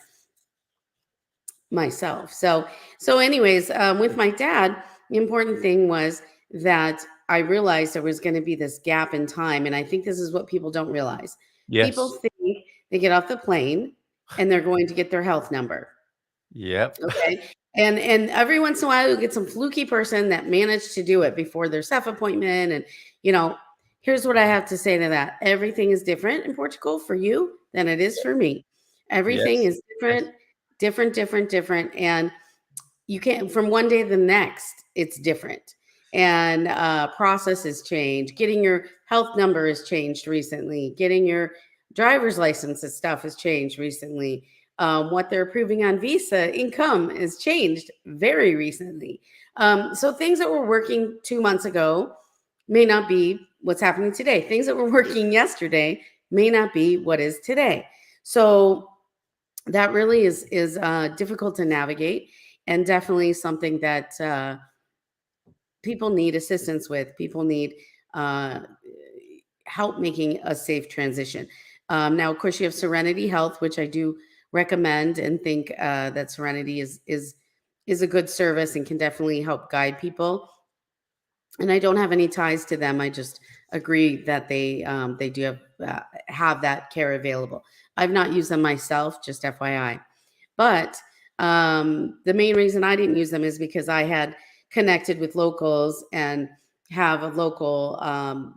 [SPEAKER 6] myself. So anyways, with my dad, the important thing was that I realized there was going to be this gap in time. And I think this is what people don't realize. People
[SPEAKER 3] Yes.
[SPEAKER 6] think they get off the plane and they're going to get their health number.
[SPEAKER 3] Yep.
[SPEAKER 6] Okay. And every once in a while, you get some fluky person that managed to do it before their self appointment. And, you know, here's what I have to say to that. Everything is different in Portugal for you than it is for me. Everything
[SPEAKER 3] Yes.
[SPEAKER 6] is different. And you can't, from one day to the next, it's different. And processes change. Getting your health number has changed recently. Getting your driver's license and stuff has changed recently. What they're approving on visa income has changed very recently. So things that were working 2 months ago may not be what's happening today. Things that were working yesterday may not be what is today. So that really is difficult to navigate, and definitely something that people need assistance with. People need help making a safe transition. Now, of course, you have Serenity Health, which I do recommend and think that Serenity is a good service and can definitely help guide people. And I don't have any ties to them. I just agree that they do have that care available. I've not used them myself, just FYI. But the main reason I didn't use them is because I had connected with locals and have a local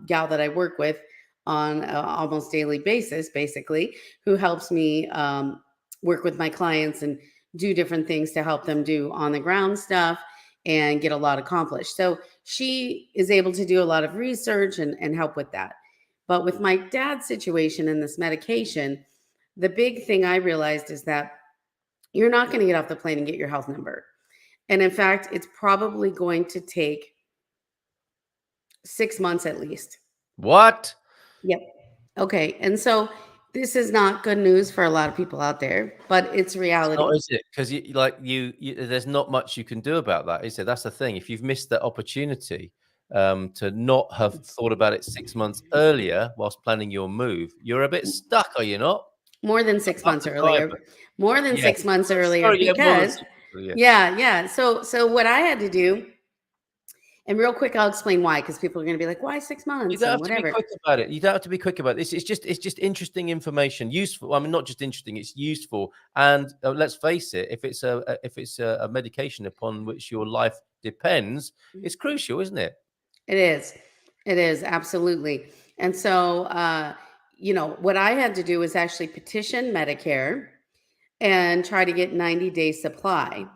[SPEAKER 6] gal that I work with on an almost daily basis, basically, who helps me work with my clients and do different things to help them do on the ground stuff and get a lot accomplished. So she is able to do a lot of research and help with that. But with my dad's situation and this medication, the big thing I realized is that you're not going to get off the plane and get your health number. And in fact, it's probably going to take 6 months at least.
[SPEAKER 3] What?
[SPEAKER 6] Yep. Okay. And so this is not good news for a lot of people out there, but it's reality.
[SPEAKER 3] Not, is it? Because there's not much you can do about that, is there? That's the thing. If you've missed that opportunity to not have thought about it 6 months earlier whilst planning your move, you're a bit stuck, are you not?
[SPEAKER 6] More than 6 months
[SPEAKER 3] Up the
[SPEAKER 6] earlier.
[SPEAKER 3] driver.
[SPEAKER 6] More than
[SPEAKER 3] Yeah.
[SPEAKER 6] 6 months earlier,
[SPEAKER 3] Sorry, yeah, more than
[SPEAKER 6] because
[SPEAKER 3] 6 months earlier.
[SPEAKER 6] yeah. So what I had to do, and real quick, I'll explain why, because people are going to be like, why 6 months?
[SPEAKER 3] You don't have
[SPEAKER 6] and
[SPEAKER 3] to be
[SPEAKER 6] whatever.
[SPEAKER 3] quick about it. You don't have to be quick about it. It's just interesting information, useful. I mean, not just interesting; it's useful. And let's face it, if it's a medication upon which your life depends, it's crucial, isn't it?
[SPEAKER 6] It is absolutely. And so, what I had to do was actually petition Medicare and try to get 90-day supply,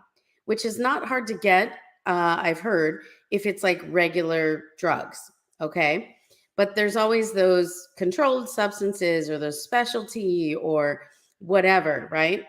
[SPEAKER 6] which is not hard to get. I've heard, if it's like regular drugs. Okay. But there's always those controlled substances or those specialty or whatever. Right.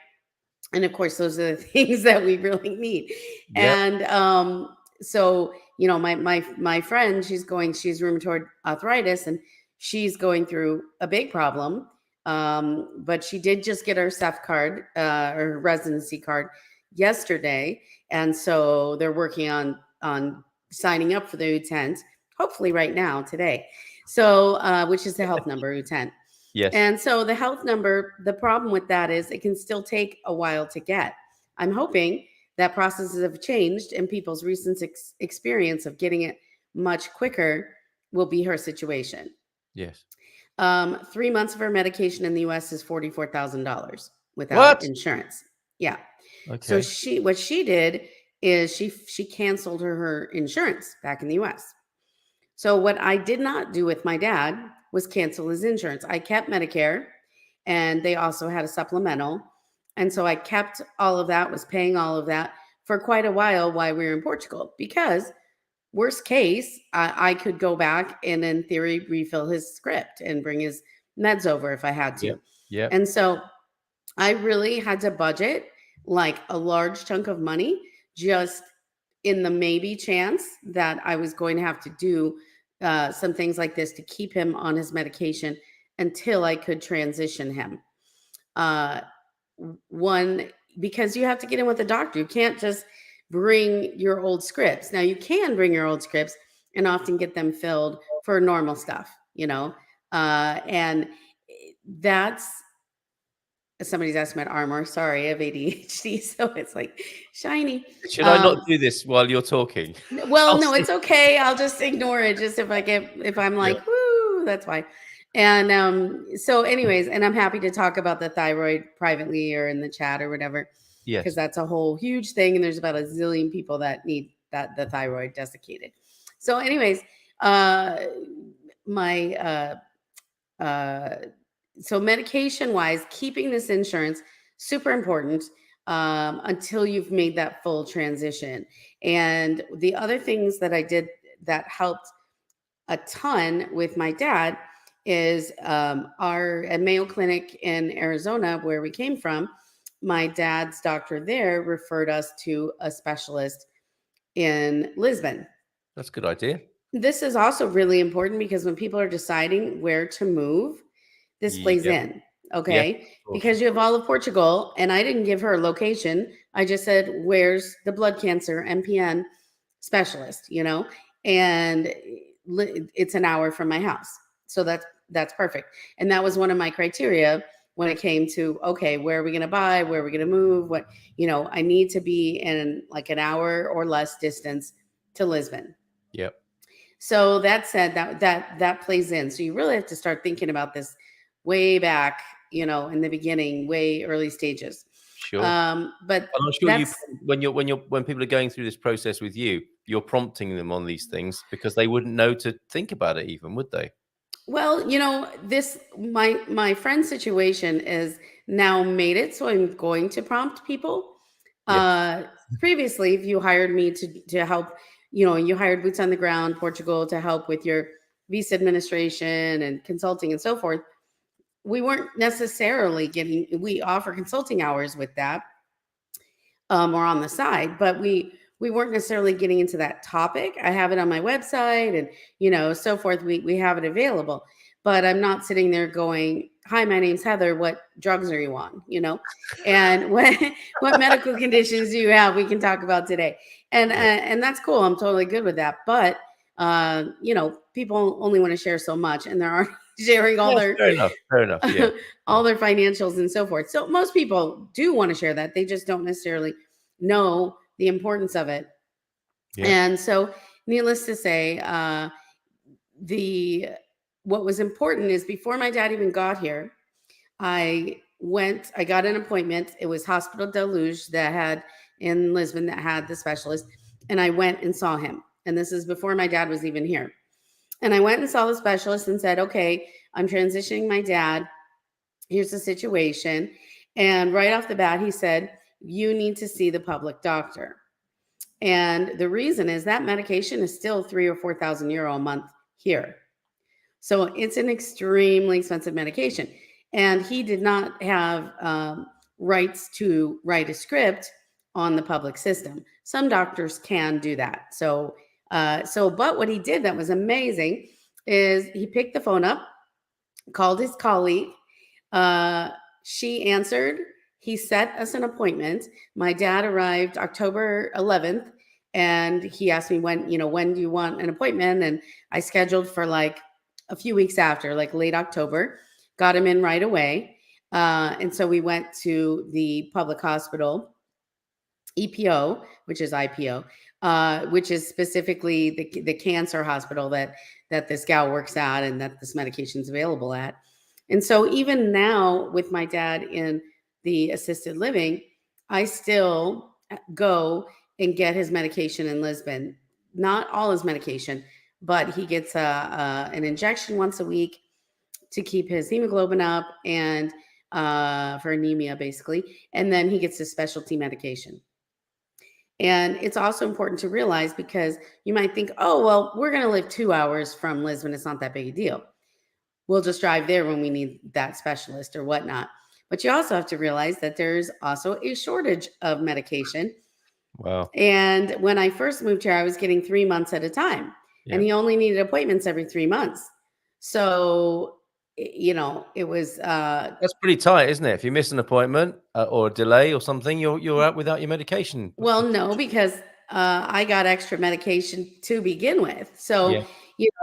[SPEAKER 6] And of course, those are the things that we really need.
[SPEAKER 3] Yep.
[SPEAKER 6] And so, my friend, she's rheumatoid arthritis, and she's going through a big problem. But she did just get her SEF card, or residency card yesterday. And so they're working on signing up for the U10, hopefully right now, today. So, which is the health number, U10.
[SPEAKER 3] Yes.
[SPEAKER 6] And so the health number, the problem with that is it can still take a while to get. I'm hoping that processes have changed and people's recent experience of getting it much quicker will be her situation.
[SPEAKER 3] Yes.
[SPEAKER 6] 3 months of her medication in the US is $44,000 without insurance. Yeah.
[SPEAKER 3] Okay.
[SPEAKER 6] So what she did is she canceled her insurance back in the US. So what I did not do with my dad was cancel his insurance. I kept Medicare, and they also had a supplemental. And so I kept all of that, was paying all of that for quite a while we were in Portugal, because worst case, I could go back and in theory refill his script and bring his meds over if I had to.
[SPEAKER 3] Yeah.
[SPEAKER 6] And so I really had to budget like a large chunk of money just in the maybe chance that I was going to have to do some things like this to keep him on his medication until I could transition him. One, because you have to get in with the doctor. You can't just bring your old scripts. Now you can bring your old scripts and often get them filled for normal stuff, and that's somebody's asking about armor. Sorry, I have ADHD, so it's like shiny.
[SPEAKER 3] Should I not do this while you're talking?
[SPEAKER 6] Well,
[SPEAKER 3] I'll
[SPEAKER 6] no,
[SPEAKER 3] see.
[SPEAKER 6] it's okay. I'll just ignore it. Just if I'm like,
[SPEAKER 3] Yeah.
[SPEAKER 6] woo, that's fine. And so anyways, and I'm happy to talk about the thyroid privately or in the chat or whatever, because
[SPEAKER 3] Yes.
[SPEAKER 6] that's a whole huge thing. And there's about a zillion people that need the thyroid desiccated. So anyways, so medication wise, keeping this insurance, super important until you've made that full transition. And the other things that I did that helped a ton with my dad is at Mayo Clinic in Arizona, where we came from, my dad's doctor there referred us to a specialist in Lisbon.
[SPEAKER 3] That's a good idea.
[SPEAKER 6] This is also really important because when people are deciding where to move, this plays in, okay? Because you have all of Portugal, and I didn't give her a location. I just said, where's the blood cancer MPN specialist, and it's an hour from my house. So that's perfect. And that was one of my criteria when it came to, okay, where are we going to buy? Where are we going to move? What, I need to be in like an hour or less distance to Lisbon.
[SPEAKER 3] Yep.
[SPEAKER 6] So that said, that plays in. So you really have to start thinking about this way back, in the beginning, way early stages.
[SPEAKER 3] Sure.
[SPEAKER 6] But
[SPEAKER 3] I'm sure when people are going through this process with you, you're prompting them on these things because they wouldn't know to think about it even, would they?
[SPEAKER 6] Well, this my friend's situation is now made it, so I'm going to prompt people.
[SPEAKER 3] Yes.
[SPEAKER 6] Previously, if you hired me to help, you hired boots on the ground, Portugal, to help with your visa administration and consulting and so forth, we weren't necessarily we offer consulting hours with that or on the side, but we weren't necessarily getting into that topic. I have it on my website and, so forth. We have it available, but I'm not sitting there going, hi, my name's Heather. What drugs are you on? And what medical conditions do you have? We can talk about today. And that's cool. I'm totally good with that. But, people only want to share so much, and there aren't sharing all their
[SPEAKER 3] fair enough. Yeah.
[SPEAKER 6] all their financials and so forth. So most people do want to share that. They just don't necessarily know the importance of it. Yeah. And so needless to say, what was important is before my dad even got here, I got an appointment. It was Hospital de Luz in Lisbon that had the specialist. And I went and saw him. And this is before my dad was even here. And I went and saw the specialist and said, okay, I'm transitioning my dad. Here's the situation. And right off the bat, he said, you need to see the public doctor. And the reason is that medication is still €3,000 or €4,000 a month here. So it's an extremely expensive medication. And he did not have rights to write a script on the public system. Some doctors can do that. But what he did that was amazing is he picked the phone up, called his colleague. She answered. He set us an appointment. My dad arrived October 11th, and he asked me when do you want an appointment? And I scheduled for like a few weeks after, like late October, got him in right away. And so we went to the public hospital, EPO, which is IPO, which is specifically the cancer hospital that this gal works at and that this medication is available at. And so even now with my dad in the assisted living, I still go and get his medication in Lisbon. Not all his medication, but he gets an injection once a week to keep his hemoglobin up and for anemia, basically. And then he gets his specialty medication. And it's also important to realize, because you might think, oh, well, we're going to live 2 hours from Lisbon. It's not that big a deal. We'll just drive there when we need that specialist or whatnot. But you also have to realize that there's also a shortage of medication.
[SPEAKER 3] Wow.
[SPEAKER 6] And when I first moved here, I was getting 3 months at a time. Yeah. And he only needed appointments every 3 months. So, it was...
[SPEAKER 3] That's pretty tight, isn't it? If you miss an appointment or a delay or something, you're out without your medication.
[SPEAKER 6] Well, no, because I got extra medication to begin with. So,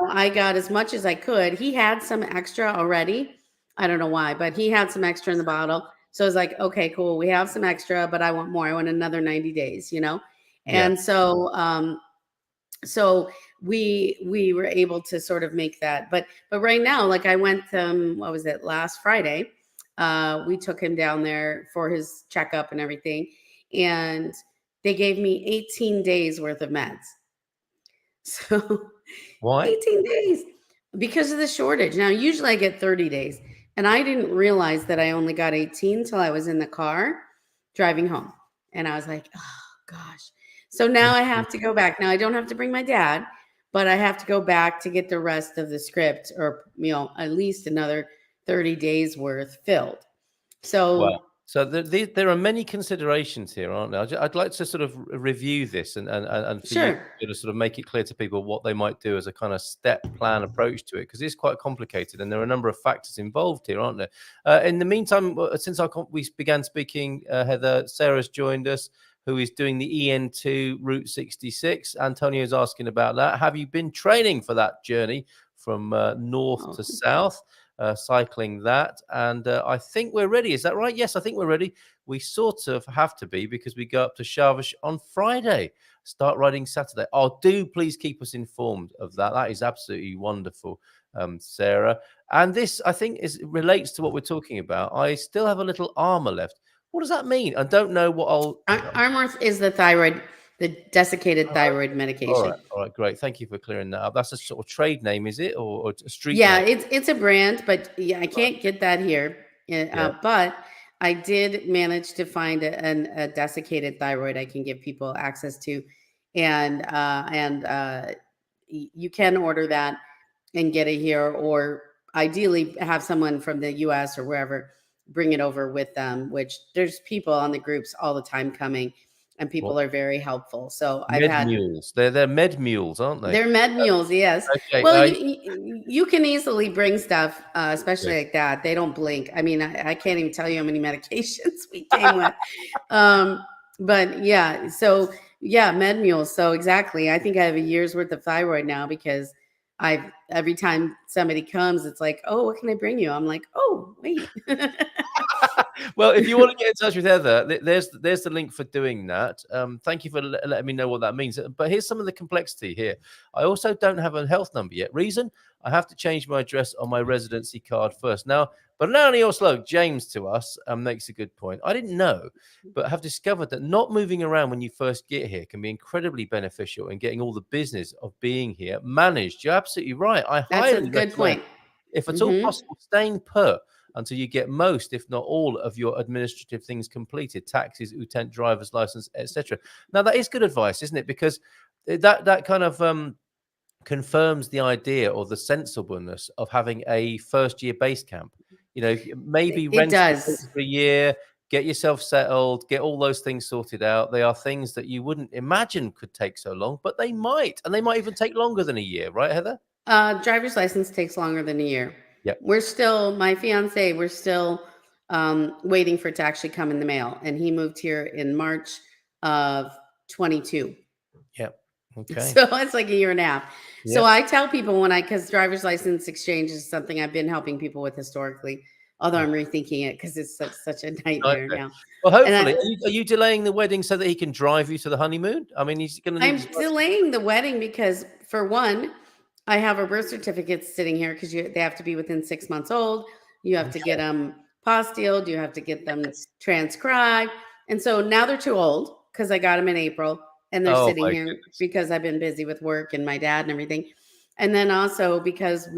[SPEAKER 6] I got as much as I could. He had some extra already. I don't know why, but he had some extra in the bottle. So it's like, okay, cool. We have some extra, but I want more. I want another 90 days,
[SPEAKER 3] Yeah.
[SPEAKER 6] And so we were able to sort of make that. But right now, like I went, what was it, last Friday? We took him down there for his checkup and everything. And they gave me 18 days worth of meds. So
[SPEAKER 3] Why?
[SPEAKER 6] 18 days because of the shortage. Now, usually I get 30 days. And I didn't realize that I only got 18 till I was in the car driving home. And I was like, oh, gosh. So now I have to go back. Now, I don't have to bring my dad, but I have to go back to get the rest of the script or, at least another 30 days worth filled. So,
[SPEAKER 3] Well, so there are many considerations here, aren't there? I'd like to sort of review this and for
[SPEAKER 6] sure.
[SPEAKER 3] you to sort of make it clear to people what they might do as a kind of step plan approach to it, because it's quite complicated and there are a number of factors involved here, aren't there? In the meantime, since we began speaking, Heather, Sarah's joined us, who is doing the EN2 Route 66. Antonio's asking about that. Have you been training for that journey from north to south? Cycling that, and I think we're ready. Is that right? Yes, I think we're ready. We sort of have to be because we go up to Shavush on Friday, start riding Saturday. Oh, do please keep us informed of that. That is absolutely wonderful, Sarah. And this, I think, relates to what we're talking about. I still have a little armor left. What does that mean? I don't know what I'll.
[SPEAKER 6] Armor is the thyroid, the desiccated thyroid medication.
[SPEAKER 3] All right, great. Thank you for clearing that up. That's a sort of trade name, is it, or a street?
[SPEAKER 6] Yeah,
[SPEAKER 3] name?
[SPEAKER 6] it's a brand, but yeah, I can't get that here. But I did manage to find a desiccated thyroid I can give people access to, and you can order that and get it here, or ideally have someone from the U.S. or wherever bring it over with them. Which there's people on the groups all the time coming. And people are very helpful. So I've had
[SPEAKER 3] mules. They're med mules, aren't they?
[SPEAKER 6] They're med mules, yes.
[SPEAKER 3] Okay.
[SPEAKER 6] Well, you can easily bring stuff, especially like that. They don't blink. I mean, I can't even tell you how many medications we came with. But yeah, so yeah, med mules. So exactly. I think I have a year's worth of thyroid now because every time somebody comes, it's like, oh, what can I bring you? I'm like, oh, wait.
[SPEAKER 3] Well, if you want to get in touch with Heather, there's the link for doing that. Thank you for letting me know what that means. But here's some of the complexity here. I also don't have a health number yet. Reason? I have to change my address on my residency card first. Now, Banani Oslo, James to us, makes a good point. I didn't know, but have discovered that not moving around when you first get here can be incredibly beneficial in getting all the business of being here managed. You're absolutely right.
[SPEAKER 6] That's a good point.
[SPEAKER 3] If at all possible, staying put until you get most, if not all, of your administrative things completed, taxes, utent, driver's license, etc. Now, that is good advice, isn't it? Because that kind of confirms the idea or the sensibleness of having a first-year base camp. Maybe rent for a year, get yourself settled, get all those things sorted out. They are things that you wouldn't imagine could take so long, but they might, and they might even take longer than a year, right, Heather?
[SPEAKER 6] Driver's license takes longer than a year.
[SPEAKER 3] Yep.
[SPEAKER 6] My fiance, we're still waiting for it to actually come in the mail. And he moved here in March of 22.
[SPEAKER 3] Yep. Okay.
[SPEAKER 6] So it's like a year and a half. Yep. So I tell people because driver's license exchange is something I've been helping people with historically, although I'm rethinking it because it's such a nightmare now.
[SPEAKER 3] Well, hopefully, are you delaying the wedding so that he can drive you to the honeymoon? I mean, he's going to.
[SPEAKER 6] I'm delaying the wedding because, for one, I have our birth certificates sitting here because they have to be within 6 months old. You have to get them apostilled. You have to get them transcribed. And so now they're too old because I got them in April and they're sitting here because I've been busy with work and my dad and everything. And then also because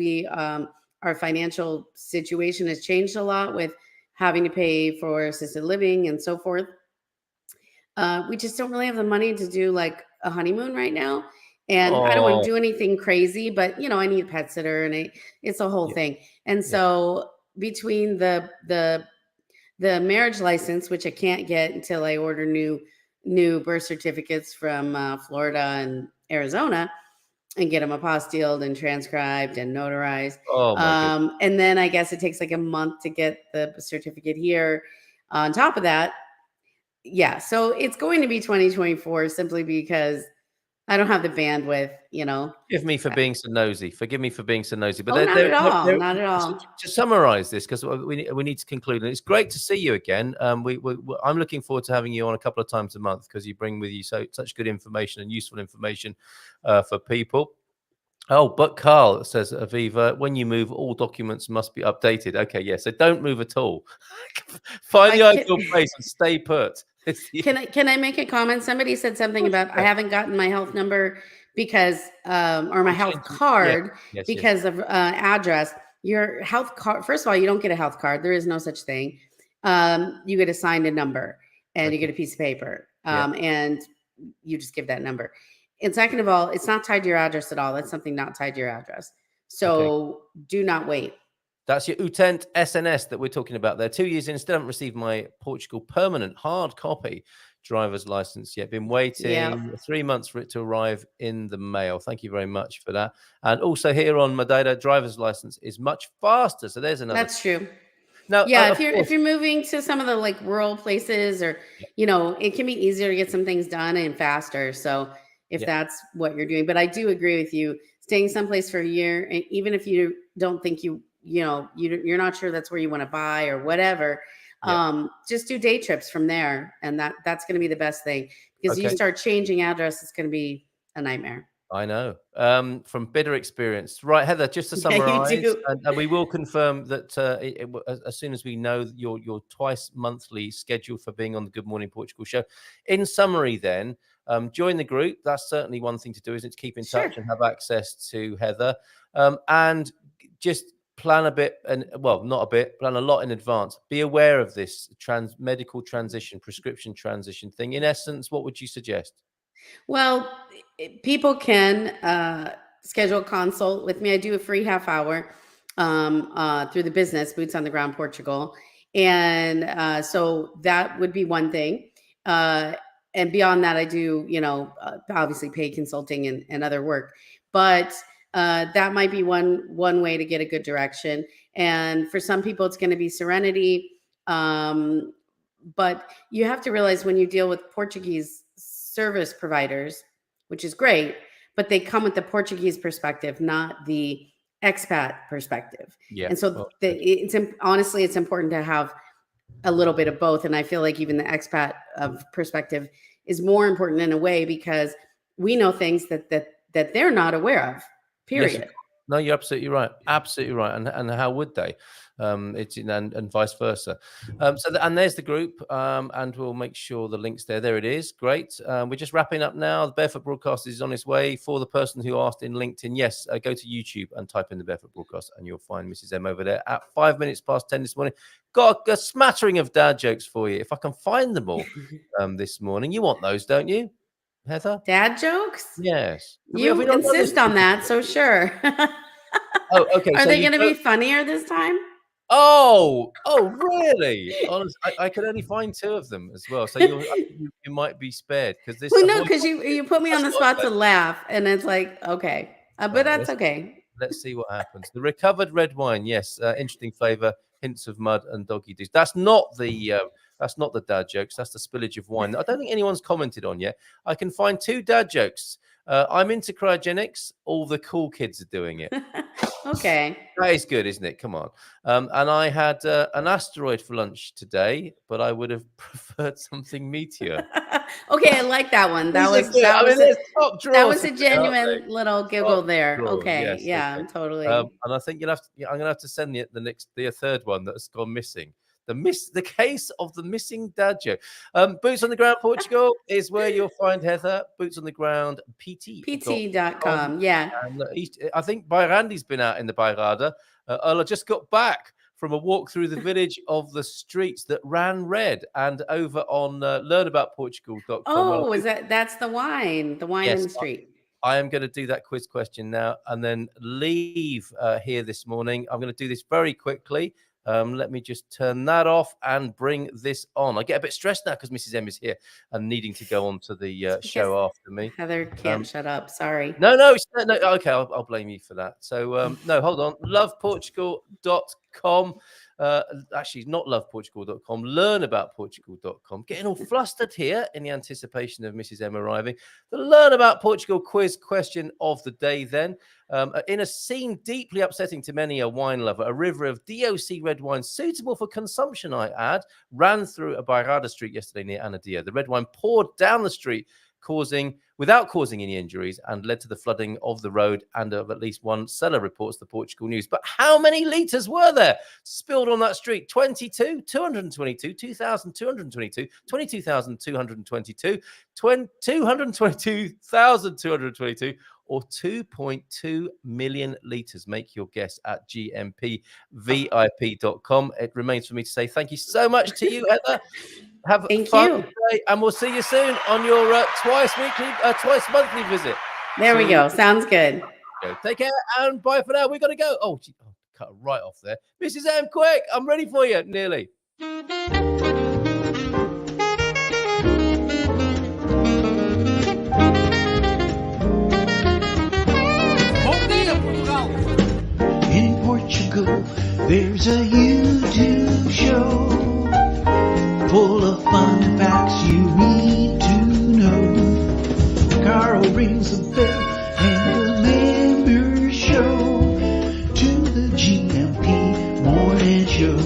[SPEAKER 6] our financial situation has changed a lot with having to pay for assisted living and so forth. We just don't really have the money to do like a honeymoon right now. And I don't want to do anything crazy, but I need a pet sitter and it's a whole thing. And so between the marriage license, which I can't get until I order new birth certificates from Florida and Arizona and get them apostilled and transcribed and notarized. And then I guess it takes like a month to get the certificate here. On top of that, yeah. So it's going to be 2024 simply because I don't have the bandwidth, you know.
[SPEAKER 3] Forgive me for being so nosy. Forgive me for being so nosy. But
[SPEAKER 6] Oh, not at all. Not at all.
[SPEAKER 3] To summarize this, because we need to conclude, and it's great to see you again. I'm looking forward to having you on a couple of times a month because you bring with you such good information and useful information for people. Oh, but Carl, says Aviva, when you move, all documents must be updated. Okay, yeah, so don't move at all. Find the ideal place and stay put.
[SPEAKER 6] Can I make a comment? Somebody said something about I haven't gotten my health number because or my health card because of address. Your health card, first of all, you don't get a health card. There is no such thing. You get assigned a number and you get a piece of paper and you just give that number. And second of all, it's not tied to your address at all. That's something not tied to your address. So do not wait.
[SPEAKER 3] That's your Utent SNS that we're talking about there. 2 years in, still haven't received my Portugal permanent hard copy driver's license yet. Been waiting 3 months for it to arrive in the mail. Thank you very much for that. And also here on Madeira, driver's license is much faster. So there's another.
[SPEAKER 6] That's true.
[SPEAKER 3] Now,
[SPEAKER 6] yeah, if you're moving to some of the like rural places or, you know, it can be easier to get some things done and faster. So if that's what you're doing, but I do agree with you, staying someplace for a year, and even if you don't think you're not sure that's where you want to buy or whatever, just do day trips from there. And that's going to be the best thing because you start changing address, it's going to be a nightmare.
[SPEAKER 3] I know, from bitter experience. Right, Heather, just to summarize, and we will confirm that as soon as we know your twice monthly schedule for being on the Good Morning Portugal show. In summary then, join the group. That's certainly one thing to do, isn't it? To keep in touch and have access to Heather. And just plan a bit, and well, not a bit, plan a lot in advance. Be aware of this medical transition, prescription transition thing. In essence, what would you suggest?
[SPEAKER 6] Well, people can schedule a consult with me. I do a free half hour through the business, Boots on the Ground Portugal. And so that would be one thing. And beyond that, I do, obviously paid consulting and other work. But that might be one way to get a good direction. And for some people, it's going to be Serenity. But you have to realize when you deal with Portuguese service providers, which is great, but they come with the Portuguese perspective, not the expat perspective. Yeah. And so honestly, it's important to have a little bit of both. And I feel like even the expat perspective is more important in a way because we know things that they're not aware of, period.
[SPEAKER 3] Yes. No, you're absolutely right. Absolutely right. And how would they? And vice versa. And there's the group. And we'll make sure the link's there. There it is. Great. We're just wrapping up now. The Barefoot Broadcast is on its way. For the person who asked in LinkedIn, yes, go to YouTube and type in the Barefoot Broadcast and you'll find Mrs. M over there at 5 minutes past 10 this morning. Got a smattering of dad jokes for you. If I can find them all this morning. You want those, don't you, Heather?
[SPEAKER 6] Dad jokes?
[SPEAKER 3] Yes.
[SPEAKER 6] You insist on that, so sure.
[SPEAKER 3] Oh, okay.
[SPEAKER 6] Are they going to be funnier this time?
[SPEAKER 3] Oh, really? Honestly, I could only find 2 of them as well. So you might be spared because this.
[SPEAKER 6] Well, no, because you put me on the spot to laugh, and it's like okay, but that's okay.
[SPEAKER 3] Let's see what happens. The recovered red wine, yes, interesting flavor, hints of mud and doggy doos. That's not the dad jokes. That's the spillage of wine. I don't think anyone's commented on yet. I can find 2 dad jokes. I'm into cryogenics. All the cool kids are doing it.
[SPEAKER 6] Okay.
[SPEAKER 3] That is good, isn't it? Come on. And I had an asteroid for lunch today, but I would have preferred something meteor.
[SPEAKER 6] Okay, I like that one. That was a genuine little giggle there. Okay, yes, totally.
[SPEAKER 3] And I think I'm gonna have to send the third one that's gone missing. The case of the missing dad joke. Boots on the Ground Portugal is where you'll find Heather. Boots on the Ground
[SPEAKER 6] PT.com. Yeah.
[SPEAKER 3] And I think Bayrandi's been out in the Bairrada. I just got back from a walk through the village of the streets that ran red, and over on learnaboutportugal.com.
[SPEAKER 6] Oh, that's the wine in the street.
[SPEAKER 3] I am going to do that quiz question now and then leave here this morning. I'm going to do this very quickly. Let me just turn that off and bring this on. I get a bit stressed now because Mrs. M is here and needing to go on to the show after me.
[SPEAKER 6] Heather can't shut up. Sorry.
[SPEAKER 3] No. Okay, I'll blame you for that. So, no, hold on. Loveportugal.com. Actually, not loveportugal.com, learnaboutportugal.com. Getting all flustered here in the anticipation of Mrs. M arriving. The Learn About Portugal quiz question of the day then. In a scene deeply upsetting to many a wine lover, a river of DOC red wine suitable for consumption, I add, ran through a Bairrada street yesterday near Anadia. The red wine poured down the street, without causing any injuries, and led to the flooding of the road and of at least one cellar, reports the Portugal News. But how many litres were there spilled on that street? 22, 222, 2,222, 22,222, 222,222, or 2.2 million litres? Make your guess at GMPVIP.com. It remains for me to say thank you so much to you, Heather. Have fun today, and we'll see you soon on your twice monthly visit.
[SPEAKER 6] There we go. Sounds good.
[SPEAKER 3] Take care and bye for now. We got to go. Oh, cut right off there. Mrs. M, quick. I'm ready for you. Nearly.
[SPEAKER 1] In Portugal, there's a YouTube show full of fun facts you need to know. Carl rings the bell and the members show to the GMP morning show.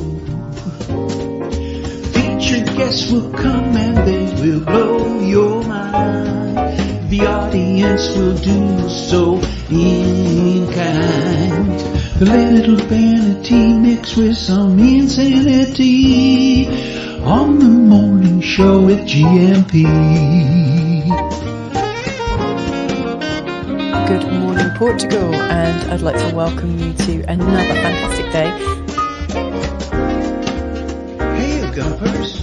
[SPEAKER 1] Featured guests will come and they will blow your mind. The audience will do so in kind. The little vanity mixed with some insanity on the morning show with GMP.
[SPEAKER 2] Good morning, Portugal, and I'd like to welcome you to another fantastic day.
[SPEAKER 1] Hey, GuMPers.